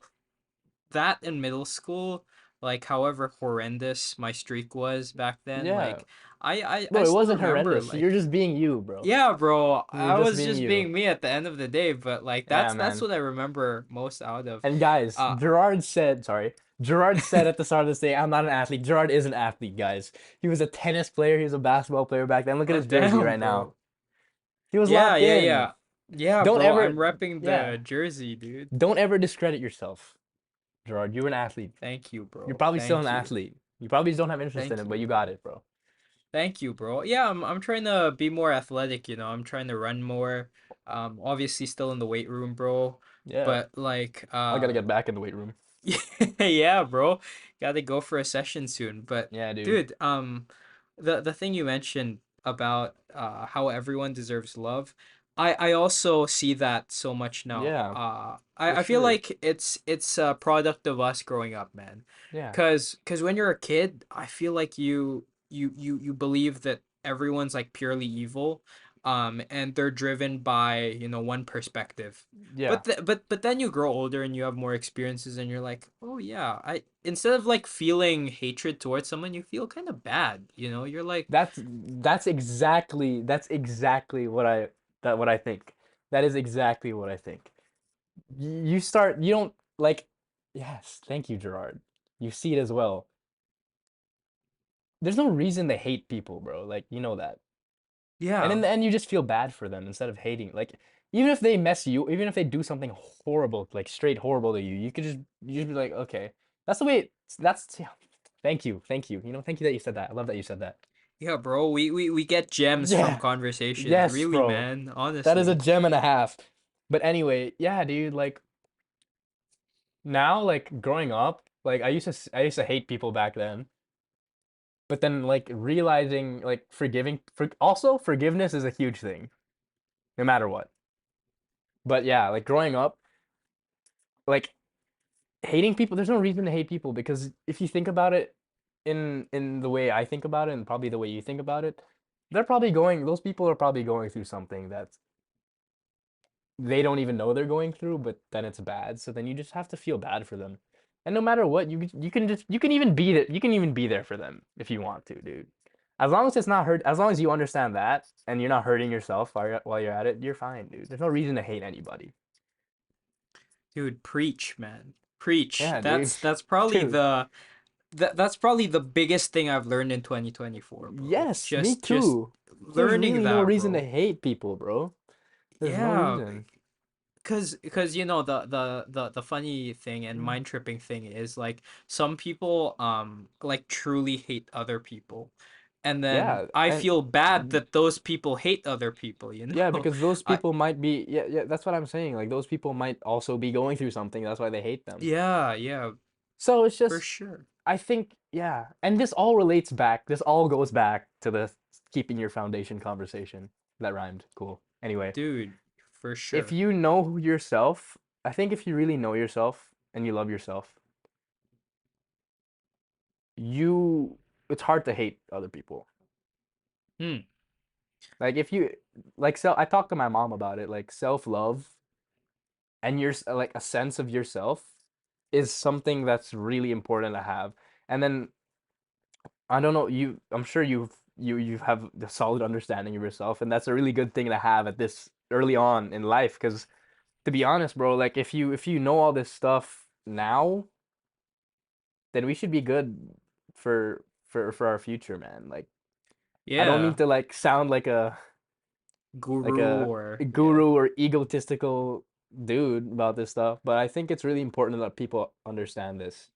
that in middle school, like however horrendous my streak was back then, Yeah. like I Bro, it still wasn't remember, horrendous. You're like, just being you, bro. yeah, bro, You were I just was being just you. being me at the end of the day, but like Yeah, that's man. what I remember most out of. And guys, Uh, Gerard said at the start of this day, I'm not an athlete. Gerard is an athlete, guys. He was a tennis player, he was a basketball player back then. Look at oh his jersey damn, right now. bro. He was Yeah, locked yeah, in. yeah. Yeah, Don't bro, ever, I'm repping yeah, the jersey, dude. don't ever discredit yourself, Gerard. You're an athlete. Thank you, You're bro. probably still an Thank you. athlete. You probably just don't have interest in Thank it, but you. you got it, bro. Thank you, bro. Yeah, I'm trying to be more athletic, you know. I'm trying to run more. Obviously still in the weight room, bro. Yeah. But like I gotta get back in the weight room. yeah, bro. Gotta go for a session soon. But Yeah, dude. dude, the thing you mentioned about how everyone deserves love, I also see that so much now. Yeah, for I feel sure. like it's a product of us growing up, man. Yeah. Cause when you're a kid, I feel like you believe that everyone's like purely evil, and they're driven by, you know, one perspective. Yeah. But then you grow older and you have more experiences and you're like, oh yeah, I instead of like feeling hatred towards someone, you feel kind of bad, you know? You're like, That's exactly what I think. That is exactly what I think. You don't like, yes, thank you, Gerard. You see it as well. There's no reason to hate people, bro. Like, you know that. And yeah, in the end, you just feel bad for them instead of hating. Like, even if they mess you, even if they do something horrible, like straight horrible to you, you just be like, okay, that's the way. That's yeah. Thank you. You know, thank you that you said that. I love that you said that. yeah, bro. We get gems from Yeah. conversations, Yes, really, bro. man. That is a Honestly. gem and a half. But anyway, yeah, dude, like now, like growing up, like I used to hate people back then. But then like realizing like also forgiveness is a huge thing, no matter what. But yeah, like growing up, like hating people, there's no reason to hate people because if you think about it in the way I think about it and probably the way you think about it, those people are probably going through something that they don't even know they're going through, but then it's bad. So then you just have to feel bad for them. And no matter what, you can even be there. You can even be there for them if you want to, dude. As long as it's not hurt, as long as you understand that and you're not hurting yourself while you're at it, you're fine, dude. There's no reason to hate anybody. Dude, preach, man. Preach. Yeah, dude. Dude. That's probably the biggest thing I've learned in 2024, bro. Yes, me Just too. There's learning really no that, reason to bro. hate people, bro. There's no Yeah, reason. cause you know the funny thing and mind tripping thing is like some people like truly hate other people, and then Yeah, I and feel bad that those people hate other people, you yeah, know? because those I people might be, yeah, that's what I'm saying. Like those people might also be going through something. That's why they hate them. yeah, yeah, So it's for just, sure. I think, yeah. And this all goes back to the keeping your foundation conversation. That rhymed. Cool. Anyway, Dude, for if sure. you know yourself, I think if you really know yourself and you love yourself, you, it's hard to hate other people. Hmm. Like if you, I talked to my mom about it, like self-love and like a sense of yourself is something that's really important to have. And then I don't know, I'm sure you have the solid understanding of yourself, and that's a really good thing to have at this early on in life. Because to be honest, bro, like if you know all this stuff now, then we should be good for our future, man. Like I don't mean Yeah, to like sound like guru a or yeah. guru or egotistical dude about this stuff, but I think it's really important that people understand this.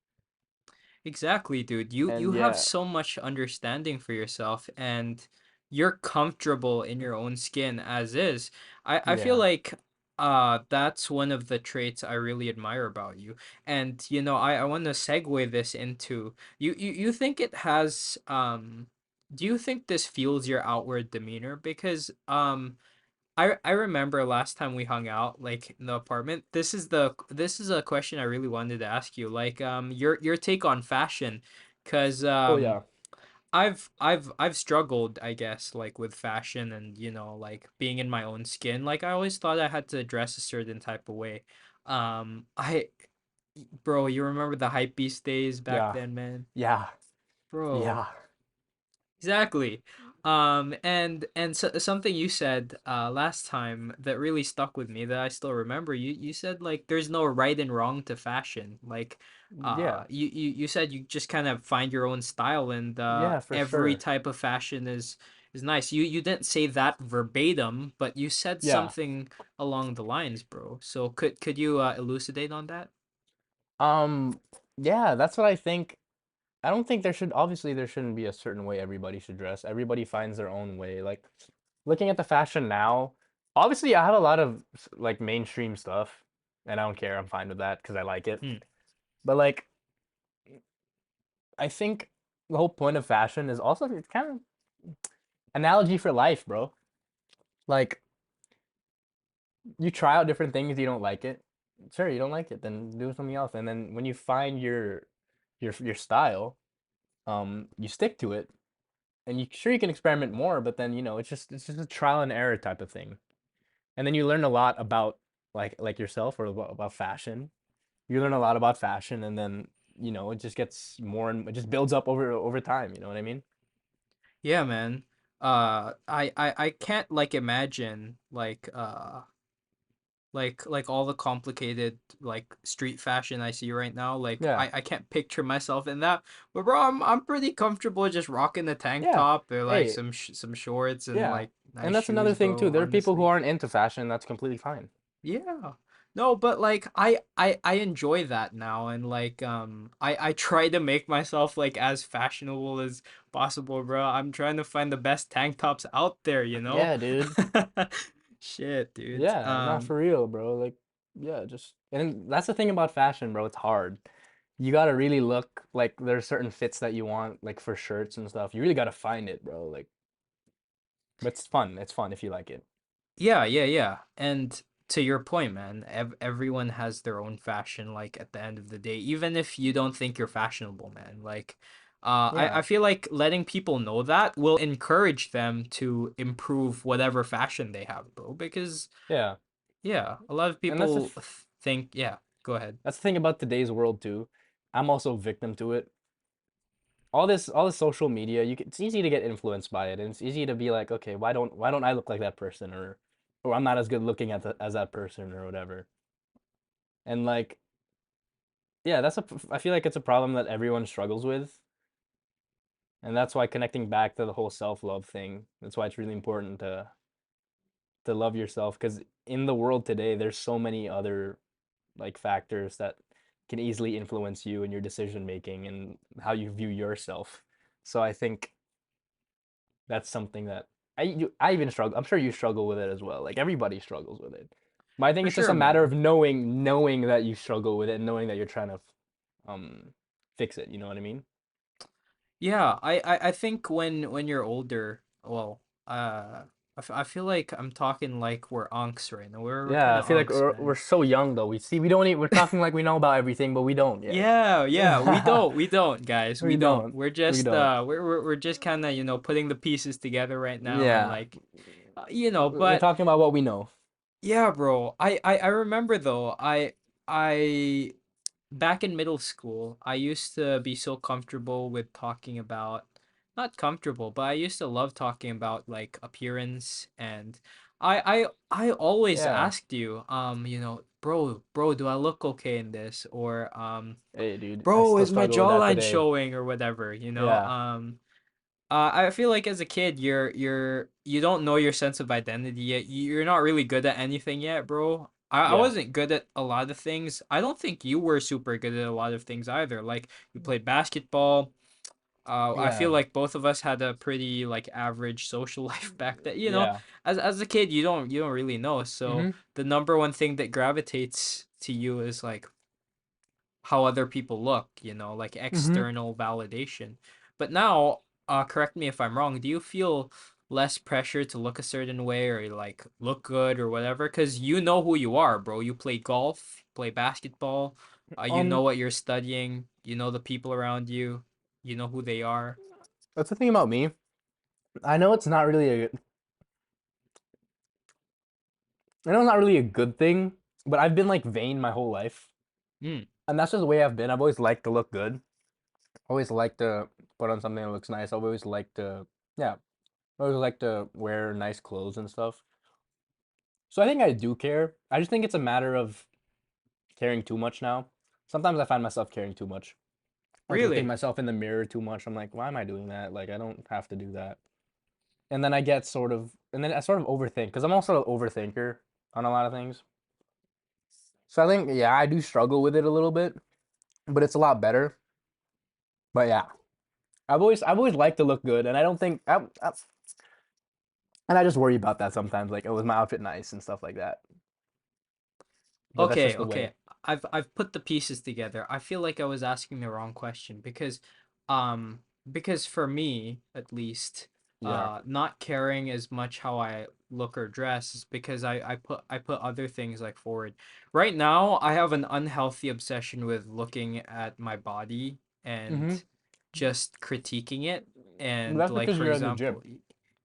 Exactly, dude. You And have yeah, so much understanding for yourself and you're comfortable in your own skin as is. I feel yeah, like that's one of the traits I really admire about you. And you know, I want to segue this into you think it has do you think this fuels your outward demeanor? Because I remember last time we hung out, like in the apartment. This is a question I really wanted to ask you, like your take on fashion, because oh yeah, I've struggled, I guess, like with fashion and you know like being in my own skin. Like I always thought I had to dress a certain type of way. I bro, you remember the hype beast days back yeah, then, man, yeah, bro. yeah, Exactly. And so, something you said last time that really stuck with me that I still remember. You said like there's no right and wrong to fashion. Like yeah, you said you just kind of find your own style and yeah, for every sure. type of fashion is nice. You didn't say that verbatim, but you said Yeah. something along the lines, bro. So could you elucidate on that? Um, yeah, that's what I think. I don't think there should obviously there shouldn't be a certain way everybody should dress. Everybody finds their own way. Like looking at the fashion now, obviously I have a lot of like mainstream stuff and I don't care. I'm fine with that because I like it. Hmm. But like I think the whole point of fashion is also it's kind of analogy for life, bro. Like you try out different things, you don't like it. Sure, you don't like it, then do something else. And then when you find your style, you stick to it. And you sure you can experiment more, but then it's just a trial and error type of thing. And then you learn a lot about like yourself or about fashion. You learn a lot about fashion, and then it just gets more and it just builds up over time. You know what I mean? Yeah, man. I can't like imagine like all the complicated like street fashion I see right now. Like Yeah, I can't picture myself in that. But bro, I'm pretty comfortable just rocking the tank yeah. top or like Hey, some shorts and yeah. like And nice that's another shoes, thing too. bro, There are people who honestly. aren't into fashion. That's completely fine. Yeah. No, but like I enjoy that now and like I try to make myself like as fashionable as possible, bro. I'm trying to find the best tank tops out there, you know? Yeah, dude. Shit, dude. Yeah, not for real, bro. Like, yeah, just and that's the thing about fashion, bro. It's hard. You gotta really look like there's certain fits that you want, like for shirts and stuff. You really gotta find it, bro. Like, but it's fun. It's fun if you like it. Yeah, yeah, yeah. And to your point, man, everyone has their own fashion, like at the end of the day, even if you don't think you're fashionable, man. Like, I Yeah, feel like letting people know that will encourage them to improve whatever fashion they have, bro. Because, yeah. yeah, a lot of And that's the people think, yeah, go ahead. that's the thing about today's world too. I'm also a victim to it. All this social media, it's easy to get influenced by it, and it's easy to be like, okay, why don't I look like that person, or I'm not as good looking as that person, or whatever. And like, yeah, I feel like it's a problem that everyone struggles with. And that's why connecting back to the whole self-love thing, that's why it's really important to love yourself because in the world today there's so many other like factors that can easily influence you and your decision making and how you view yourself. So I think that's something that I even struggle. I'm sure you struggle with it as well. Like everybody struggles with it. But I think For it's just a sure, matter of man. knowing that you struggle with it and knowing that you're trying to um fix it, you know what I mean? Yeah, I think when you're older, well, I feel like I'm talking like we're unks right now. We're kind Yeah, I of feel like unks, we're man. so young though. We don't we're talking like we know about everything, but we don't yet. Yeah, yeah, we don't, guys, we We don't. don't. We're We just don't. we're just kind of putting the pieces together right now and Yeah. like We're but talking about what we know. yeah, bro. I remember though. I back in middle school, I used to be so comfortable with talking about, not comfortable, but I used to love talking about like appearance and I always Yeah. asked you, bro, do I look okay in this? Or Hey, dude, I bro, still is my struggle with that jawline today. showing or whatever, Yeah. I feel like as a kid, you don't know your sense of identity yet. You're not really good at anything yet, bro. I Yeah. wasn't good at a lot of things. I don't think you were super good at a lot of things either. Like you played basketball. I Yeah. feel like both of us had a pretty like average social life back then. Yeah. As a kid, you don't really know. So Mm-hmm. the number one thing that gravitates to you is like how other people look, like Mm-hmm. external validation. But now, correct me if I'm wrong, do you feel less pressure to look a certain way or like look good or whatever? Because you know who you are, bro. You play golf, play basketball, you know Um, what you're studying, you know the people around you, you know who they are. that's the thing about me. I know it's not really a I know it's not really a good thing, but I've been like vain my whole life. Mm, And that's just the way I've been. I've always liked to look good. Always liked to put on something that looks nice. I've always liked to yeah, I always like to wear nice clothes and stuff. So I think I do care. I just think it's a matter of caring too much now. Sometimes I find myself caring too much. Like looking really? myself in the mirror too much. I'm like, why am I doing that? Like I don't have to do that. And then I get and then I sort of overthink because I'm also an overthinker on a lot of things. So I think yeah, I do struggle with it a little bit, but it's a lot better. But yeah, I've always liked to look good, and I don't think and I just worry about that sometimes. Like, oh, is my outfit nice and stuff like that. But that's Okay, just the okay. way. I've put the pieces together. I feel like I was asking the wrong question um because for me at least Yeah. not caring as much how I look or dress is because I put other things like forward. Right now I have an unhealthy obsession with looking at my body and Mm-hmm. just critiquing it, and That's like because for you're at the gym. example,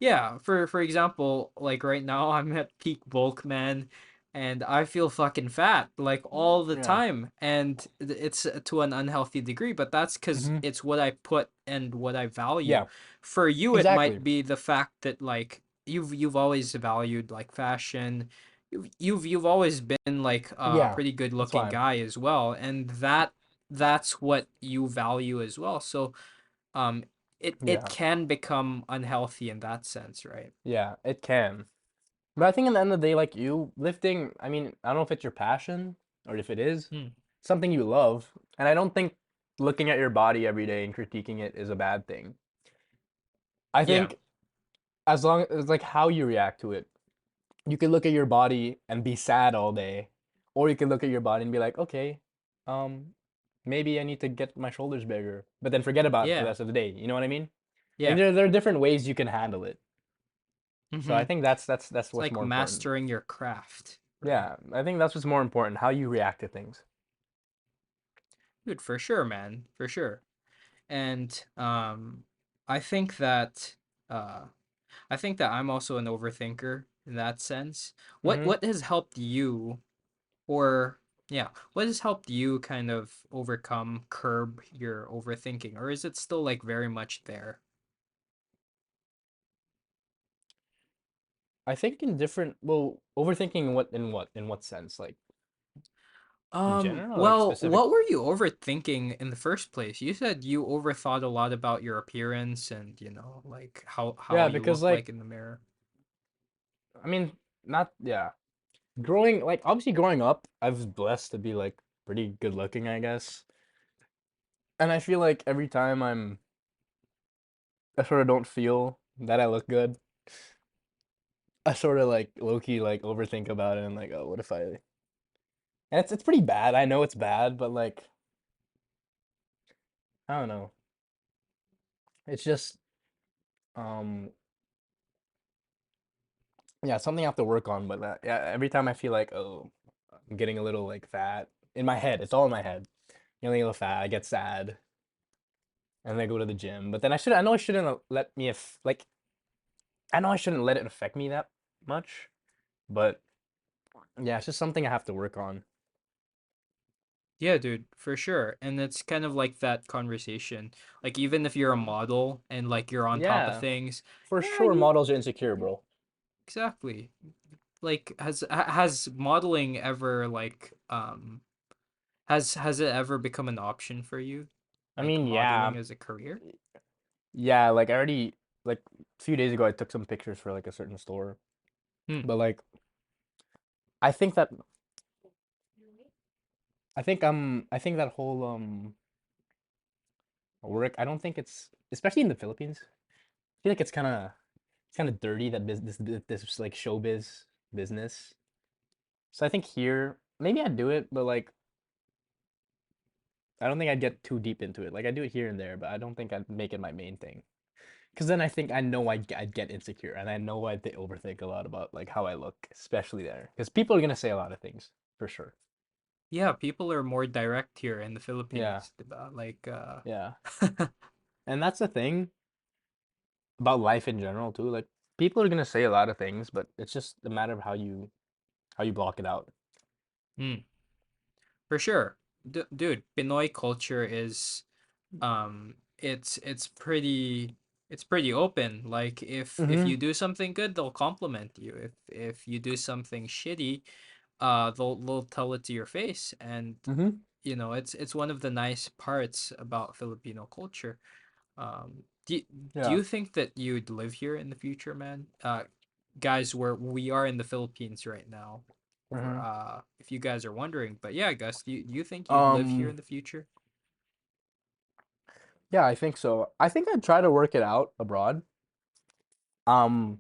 yeah, for example, like right now I'm at peak bulk, man, and I feel fucking fat like all the Yeah. time, and it's to an unhealthy degree, but that's because Mm-hmm. it's what I put and what I value. Yeah. For you, it Exactly. might be the fact that like you've always valued like fashion. You've always been like a Yeah. pretty good That's looking why. guy as well, and that's what you value as well. So um it Yeah. can become unhealthy in that sense, right? Yeah. It can. But I think in the end of the day, like you lifting, I mean, I don't know if it's your passion or if it is Hmm. something you love. And I don't think looking at your body every day and critiquing it is a bad thing. I Yeah. think as long as like how you react to it, you could look at your body and be sad all day, or you could look at your body and be like, okay, um, maybe I need to get my shoulders bigger, but then forget about it for the Yeah. rest of the day. You know what I mean? Like Yeah. there are different ways you can handle it. So I Mm-hmm. think that's It's what's like more important. mastering your craft, right? Yeah, I think that's what's more important, how you react to things. Dude, for sure, man. For sure. And I think that uh I think that I'm also an overthinker in that sense. What Hmm. what has helped you, or yeah, what has helped you kind of overcome, curb your overthinking, or is it still like very much there? I think in different, well, overthinking in what sense? Like in general, or like Well, specific. what were you overthinking in the first place? You said you overthought a lot about your appearance and, like how Yeah, you because look like like in the mirror. I mean, not yeah. Growing like obviously growing up, I was blessed to be like pretty good looking, I guess. And I feel like every time I sort of don't feel that I look good, I sort of like low key like overthink about it and like, oh, what if I? And it's pretty bad. I know it's bad, but like I don't know. It's just um yeah, something I have to work on. But yeah, every time I feel like oh, I'm getting a little like fat in my head. It's all in my head. Getting a little fat, I get sad, and then I go to the gym. But then I know I shouldn't let me if like I know I shouldn't let it affect me that much. But yeah, it's just something I have to work on. Yeah, dude, for sure. And it's kind of like that conversation. Like even if you're a model and like you're on top of Yeah, things, for yeah, sure, models are insecure, bro. exactly. Like has modeling ever like has it ever become an option for you? I Like mean, yeah, modeling as a career? yeah. Like I already like a few days ago, I took some pictures for like a certain store. Hmm. But like, I think that I think that whole work. I don't think it's especially in the Philippines. I feel like it's kind of dirty that this like showbiz business. So I think here maybe I'd do it, but like I don't think I'd get too deep into it. Like I do it here and there, but I don't think I'd make it my main thing. Because then I think I know I'd get insecure, and I know I'd overthink a lot about like how I look, especially there. Because people are gonna say a lot of things for sure. Yeah, people are more direct here in the Yeah, Philippines, diba? Like yeah, and that's the thing about life in general too. Like people are gonna say a lot of things, but it's just a matter of how you block it out. hmm, for sure. Dude, Pinoy culture is it's pretty open. Like if Mm-hmm. you do something good, they'll compliment you. If you do something shitty, they'll tell it to your face. And Mm-hmm. it's one of the nice parts about Filipino culture. Do Yeah. you think that you'd live here in the future, man? Guys, where we are in the Philippines right now, for Mm-hmm. if you guys are wondering. But yeah, Gus, do you think you'd live here Um, in the future? Yeah, I think so. I think I'd try to work it out abroad. Um,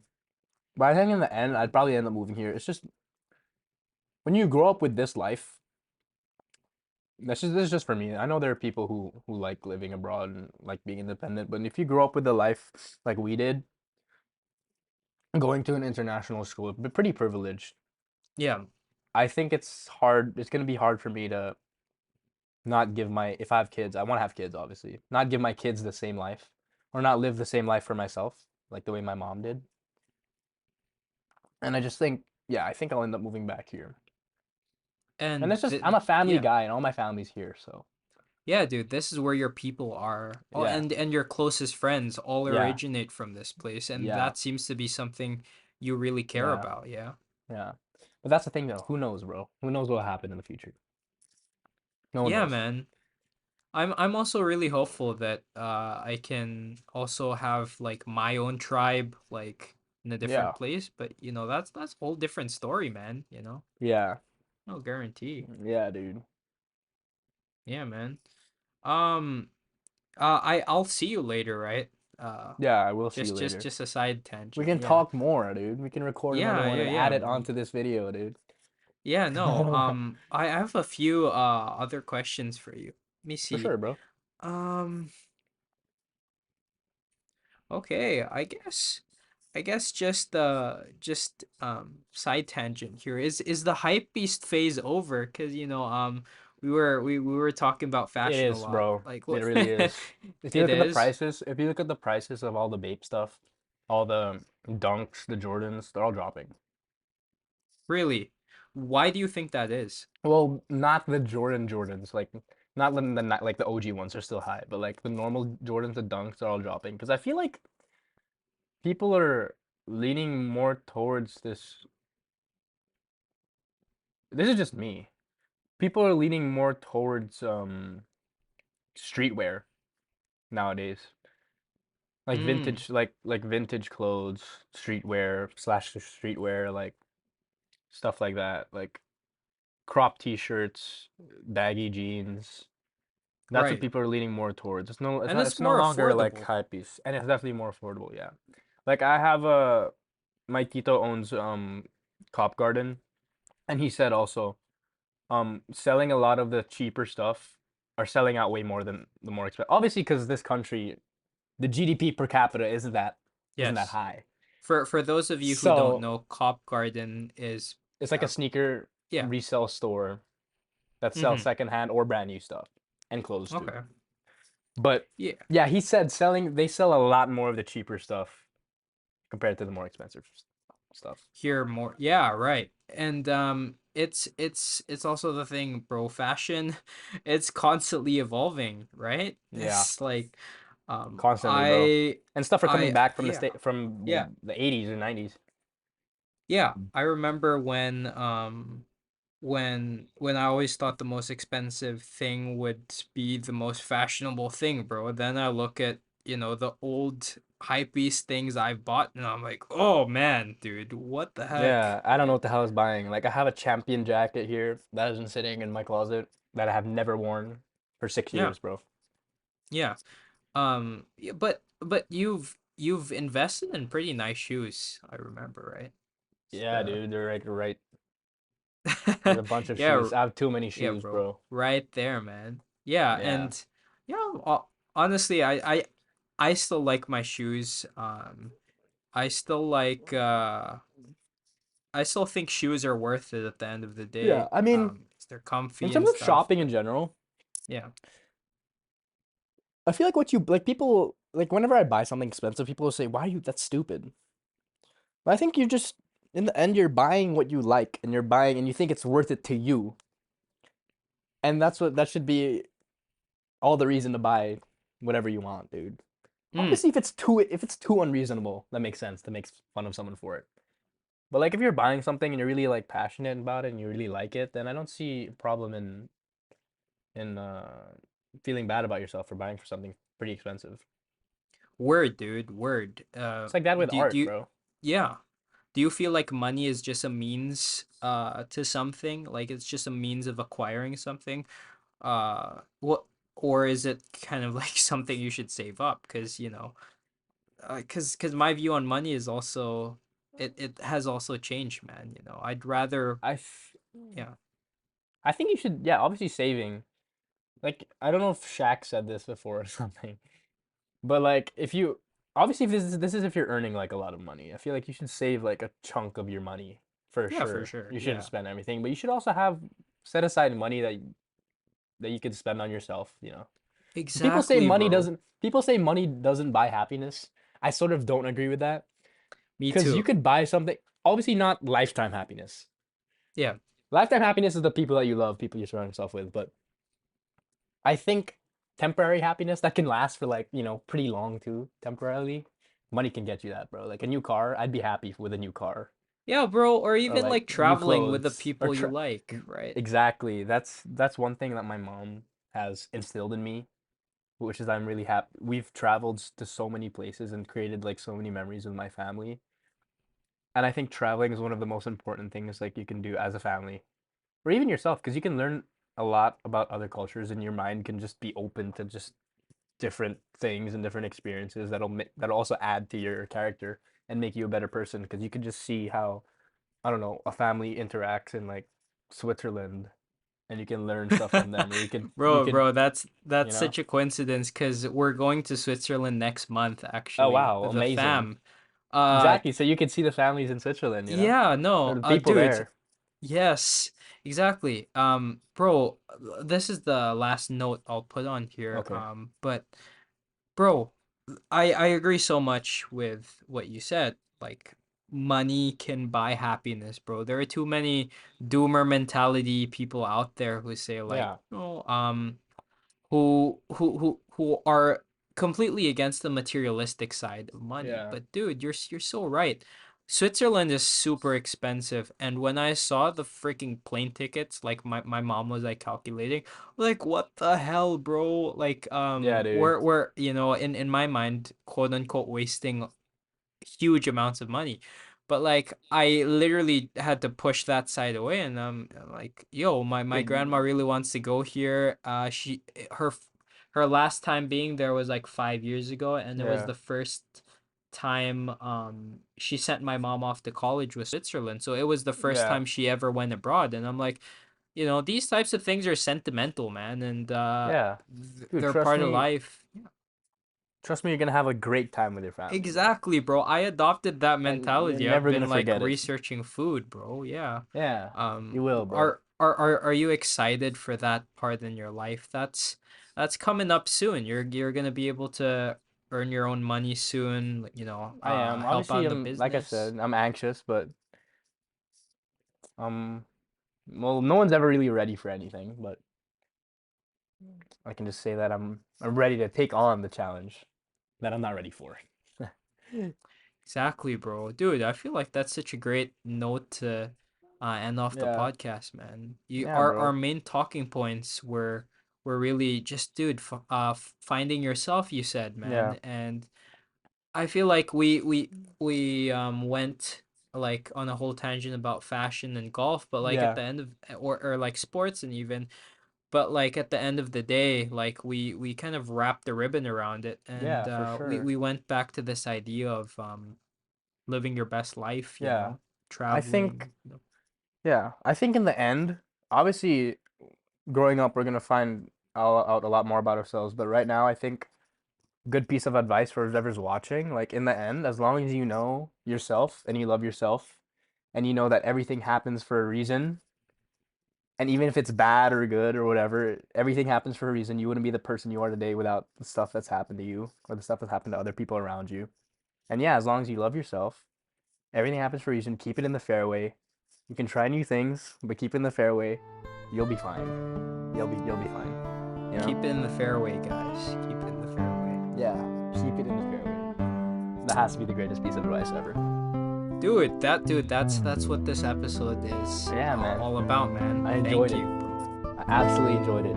but I think in the end, I'd probably end up moving here. It's just when you grow up with this life, this is just for me. I know there are people who like living abroad and like being independent, but if you grow up with the life like we did, going to an international school, but pretty privileged. Yeah. I think it's hard. It's gonna be hard for me to not give my if I have kids, I want to have kids, obviously. Not give my kids the same life, or not live the same life for myself, like the way my mom did. And I just think, yeah, I think I'll end up moving back here. And And it's just I'm a family yeah. guy, and all my family's here, so Yeah, dude, this is where your people are. Oh, yeah, and your closest friends all yeah, originate from this place, and yeah, that seems to be something you really care yeah, about, yeah. yeah. But that's the thing, though. Who knows, bro? Who knows what'll happen in the future? No one Yeah, knows. man. I'm also really hopeful that I can also have like my own tribe like in a Yeah, different place, but that's a whole different story, man, you know. yeah, No guarantee. yeah, dude. Yeah, man. Um I'll see you later, right? Uh Yeah, I will see you just later. just a side We tangent. can Yeah. talk more, dude. We can record another Yeah, one yeah, and yeah, add it man. onto this video, dude. Yeah, no. I have a few other questions for you. Let me For see. sure, bro. Um okay, I guess just side tangent here. Is the hype beast phase over? 'Cause we were talking about It fashion a is, lot. bro. Like It what really is. If you it look at the is? prices, if you look at the prices of all the Bape stuff, all the Dunks, the Jordans, they're all dropping. Really? Why do you think that is? Well, not the Jordans, like not like the OG ones are still high, but like the normal Jordans, the Dunks are all dropping. Because I feel like people are leaning more towards this. This is just me. People are leaning more towards streetwear nowadays. Like Mm, vintage, like vintage clothes, streetwear slash streetwear, like stuff like that. Like crop t-shirts, baggy jeans. That's what right. people are leaning more towards. It's no, it's And not, it's it's no more longer like affordable. hype piece, and it's definitely more affordable. Yeah, like I have a my Tito owns Cop Garden, and he said also selling a lot of the cheaper stuff are selling out way more than the more expensive. Obviously, because this country, the GDP per capita isn't that Yes. high. For those of you who don't So know, Cop Garden is it's like a uh sneaker yeah. resale store that sells Mm-hmm. secondhand or brand new stuff and clothes too. Okay. But Yeah. yeah, he said they sell a lot more of the cheaper stuff compared to the more expensive stuff. Hear more. Yeah, right. And it's also the thing, bro. Fashion, it's constantly evolving, right? Yeah, It's like constantly, bro. I And stuff are coming I back from yeah. Yeah. the 80s and 90s. Yeah. I remember when I always thought the most expensive thing would be the most fashionable thing, bro. Then I look at, the old hypebeast things I've bought and I'm like, "Oh man, dude, what the Yeah, heck?" I don't know what the hell I was buying. Like I have a champion jacket here that has been sitting in my closet that I have never worn for six Yeah. years, bro. Yeah. Yeah, but you've invested in pretty nice shoes, I remember, right? It's Yeah, the dude, they're right. There's a bunch of Yeah, shoes. I have too many yeah, shoes, bro. bro. Right there, man. Yeah, Yeah. and honestly, I still like my shoes. I still like I still think shoes are worth it at the end of the Yeah, day. I mean, 'Cause they're in comfy terms and of stuff, shopping in but general, yeah. I feel like what you like people like whenever I buy something expensive, people will say, "Why are you that's stupid?" But I think you just in the end you're buying what you like and you're buying and you think it's worth it to you. And that should be all the reason to buy whatever you want, dude. Mm, Obviously if it's too unreasonable, that makes sense to make fun of someone for it. But like if you're buying something and you're really like passionate about it and you really like it, then I don't see a problem in feeling bad about yourself for buying for something pretty expensive. word, dude, word. It's like that with Do art, you bro. yeah. Do you feel like money is just a means to something? Like it's just a means of acquiring something? What or is it kind of like something you should save up? Because because my view on money is also it has also changed, man. I'd rather, I f- yeah, I think you should, yeah, obviously saving. Like, I don't know if Shaq said this before or something, but like, if you obviously if this is if you're earning like a lot of money, I feel like you should save like a chunk of your money for yeah, for sure. sure, You shouldn't yeah, spend everything, but you should also have set aside money that you can spend on yourself. Because exactly, bro. people say money doesn't buy happiness. I sort of don't agree with that. Me Because you too. could buy something, obviously not lifetime happiness. Yeah, Lifetime happiness is the people that you love, people you surround yourself with. But I think temporary happiness that can last for like, pretty long too, temporarily. Money can get you that, bro. Like a new car, I'd be happy with a new car. yeah, bro. Or Or even like like new traveling with the clothes. people you like, right? Exactly. That's one thing that my mom has instilled in me, which is I'm really happy. We've traveled to so many places and created like so many memories with my family. And I think traveling is one of the most important things like you can do as a family or even yourself because you can learn a lot about other cultures and your mind can just be open to just different things and different experiences that'll also add to your character and make you a better person because you can just see how I don't know a family interacts in like Switzerland and you can learn stuff from them or you could Bro, that's you know such a coincidence because we're going to Switzerland next month, oh actually, wow the amazing fam. Uh, exactly so you can see the families in Switzerland yeah, or no, the people dude, there yes, exactly. Bro, this is the last note I'll put on here. okay But bro, I agree so much with what you said. Like, money can buy happiness, bro. There are too many doomer mentality people out there who say like, yeah who are completely against the materialistic side of money. yeah But dude, you're so right. Switzerland is super expensive, and when I saw the freaking plane tickets, like my mom was like calculating, like what the hell, bro? Like yeah dude we're in my mind, quote unquote, wasting huge amounts of money. But like I literally had to push that side away and like, yo, my Dude, grandma really wants to go here. Her last time being there was like 5 years ago, and it was yeah, the first time she sent my mom off to college with Switzerland. So it was the first yeah, time she ever went abroad, and I'm like, these types of things are sentimental, man, and yeah. Dude, they're part of life. trust me, you're gonna have a great time with your family, bro. Exactly, bro. I adopted that And you're mentality. I've never gonna been like forget it. researching food, bro. Yeah. Yeah, you will, bro. Are you excited for that part in your life? That's coming up soon. You're gonna be able to earn your own money soon, I am. help out Obviously, in the like I business. said, I'm anxious, but um, well, no one's ever really ready for anything, but I can just say that I'm ready to take on the challenge that I'm not ready for. Exactly, bro. Dude, I feel like that's such a great note to end off the Yeah, podcast, man. You yeah, our bro. main talking points were really just, dude, finding yourself, you said, Yeah, man. And I feel like we went like on a whole tangent about fashion and golf, but like at yeah, the end of, or like sports, and even, but like at the end of the day, like we kind of wrapped the ribbon around it, and yeah, for sure. we went back to this idea of living your best life, Yeah, I think. traveling. Yeah, I think in the end, obviously, growing up, we're gonna find out a lot more about ourselves. But right now, I think good piece of advice for whoever's watching, like in the end, as long as you know yourself and you love yourself, and you know that everything happens for a reason, and even if it's bad or good or whatever, everything happens for a reason. You wouldn't be the person you are today without the stuff that's happened to you or the stuff that's happened to other people around you. And yeah, as long as you love yourself, everything happens for a reason. Keep it in the fairway. You can try new things, but keep it in the fairway. You'll be fine. You'll be fine. You know? Keep it in the fairway, guys. Keep it in the fairway. Yeah. Keep it in the fairway. That has to be the greatest piece of advice ever. Dude, that's what this episode is Yeah, man. all about, man. I enjoyed Thank it. you, bro. I absolutely enjoyed it.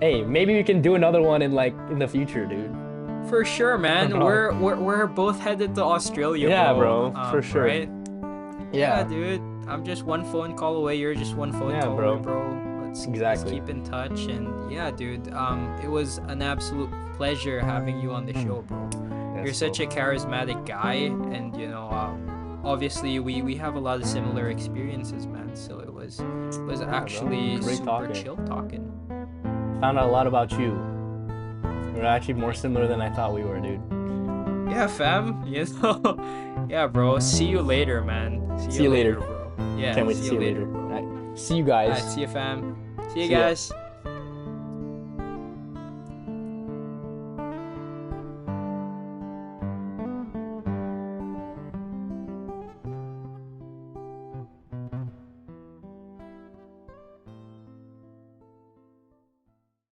Hey, maybe we can do another one in the future, dude. For sure, man. We're both headed to Australia, Yeah, bro. bro, for sure. Right? Yeah, Yeah. dude. I'm just one phone call away. You're just one phone Yeah, call away, bro. bro. let's Exactly. keep in touch. And yeah, dude, it was an absolute pleasure having you on the show, bro. You're Yes, such bro. a charismatic guy, and obviously we have a lot of similar experiences, man. So it was Yeah, bro. actually Great super talking. chill talking. Found out a lot about you. We're actually more similar than I thought we were, dude. Yeah, fam. Yeah, bro. See you later, man. See you later. bro. Yeah, Can't wait to see see you you later, later. bro. All right. See you Alright, guys. see you, fam. See you See ya. guys.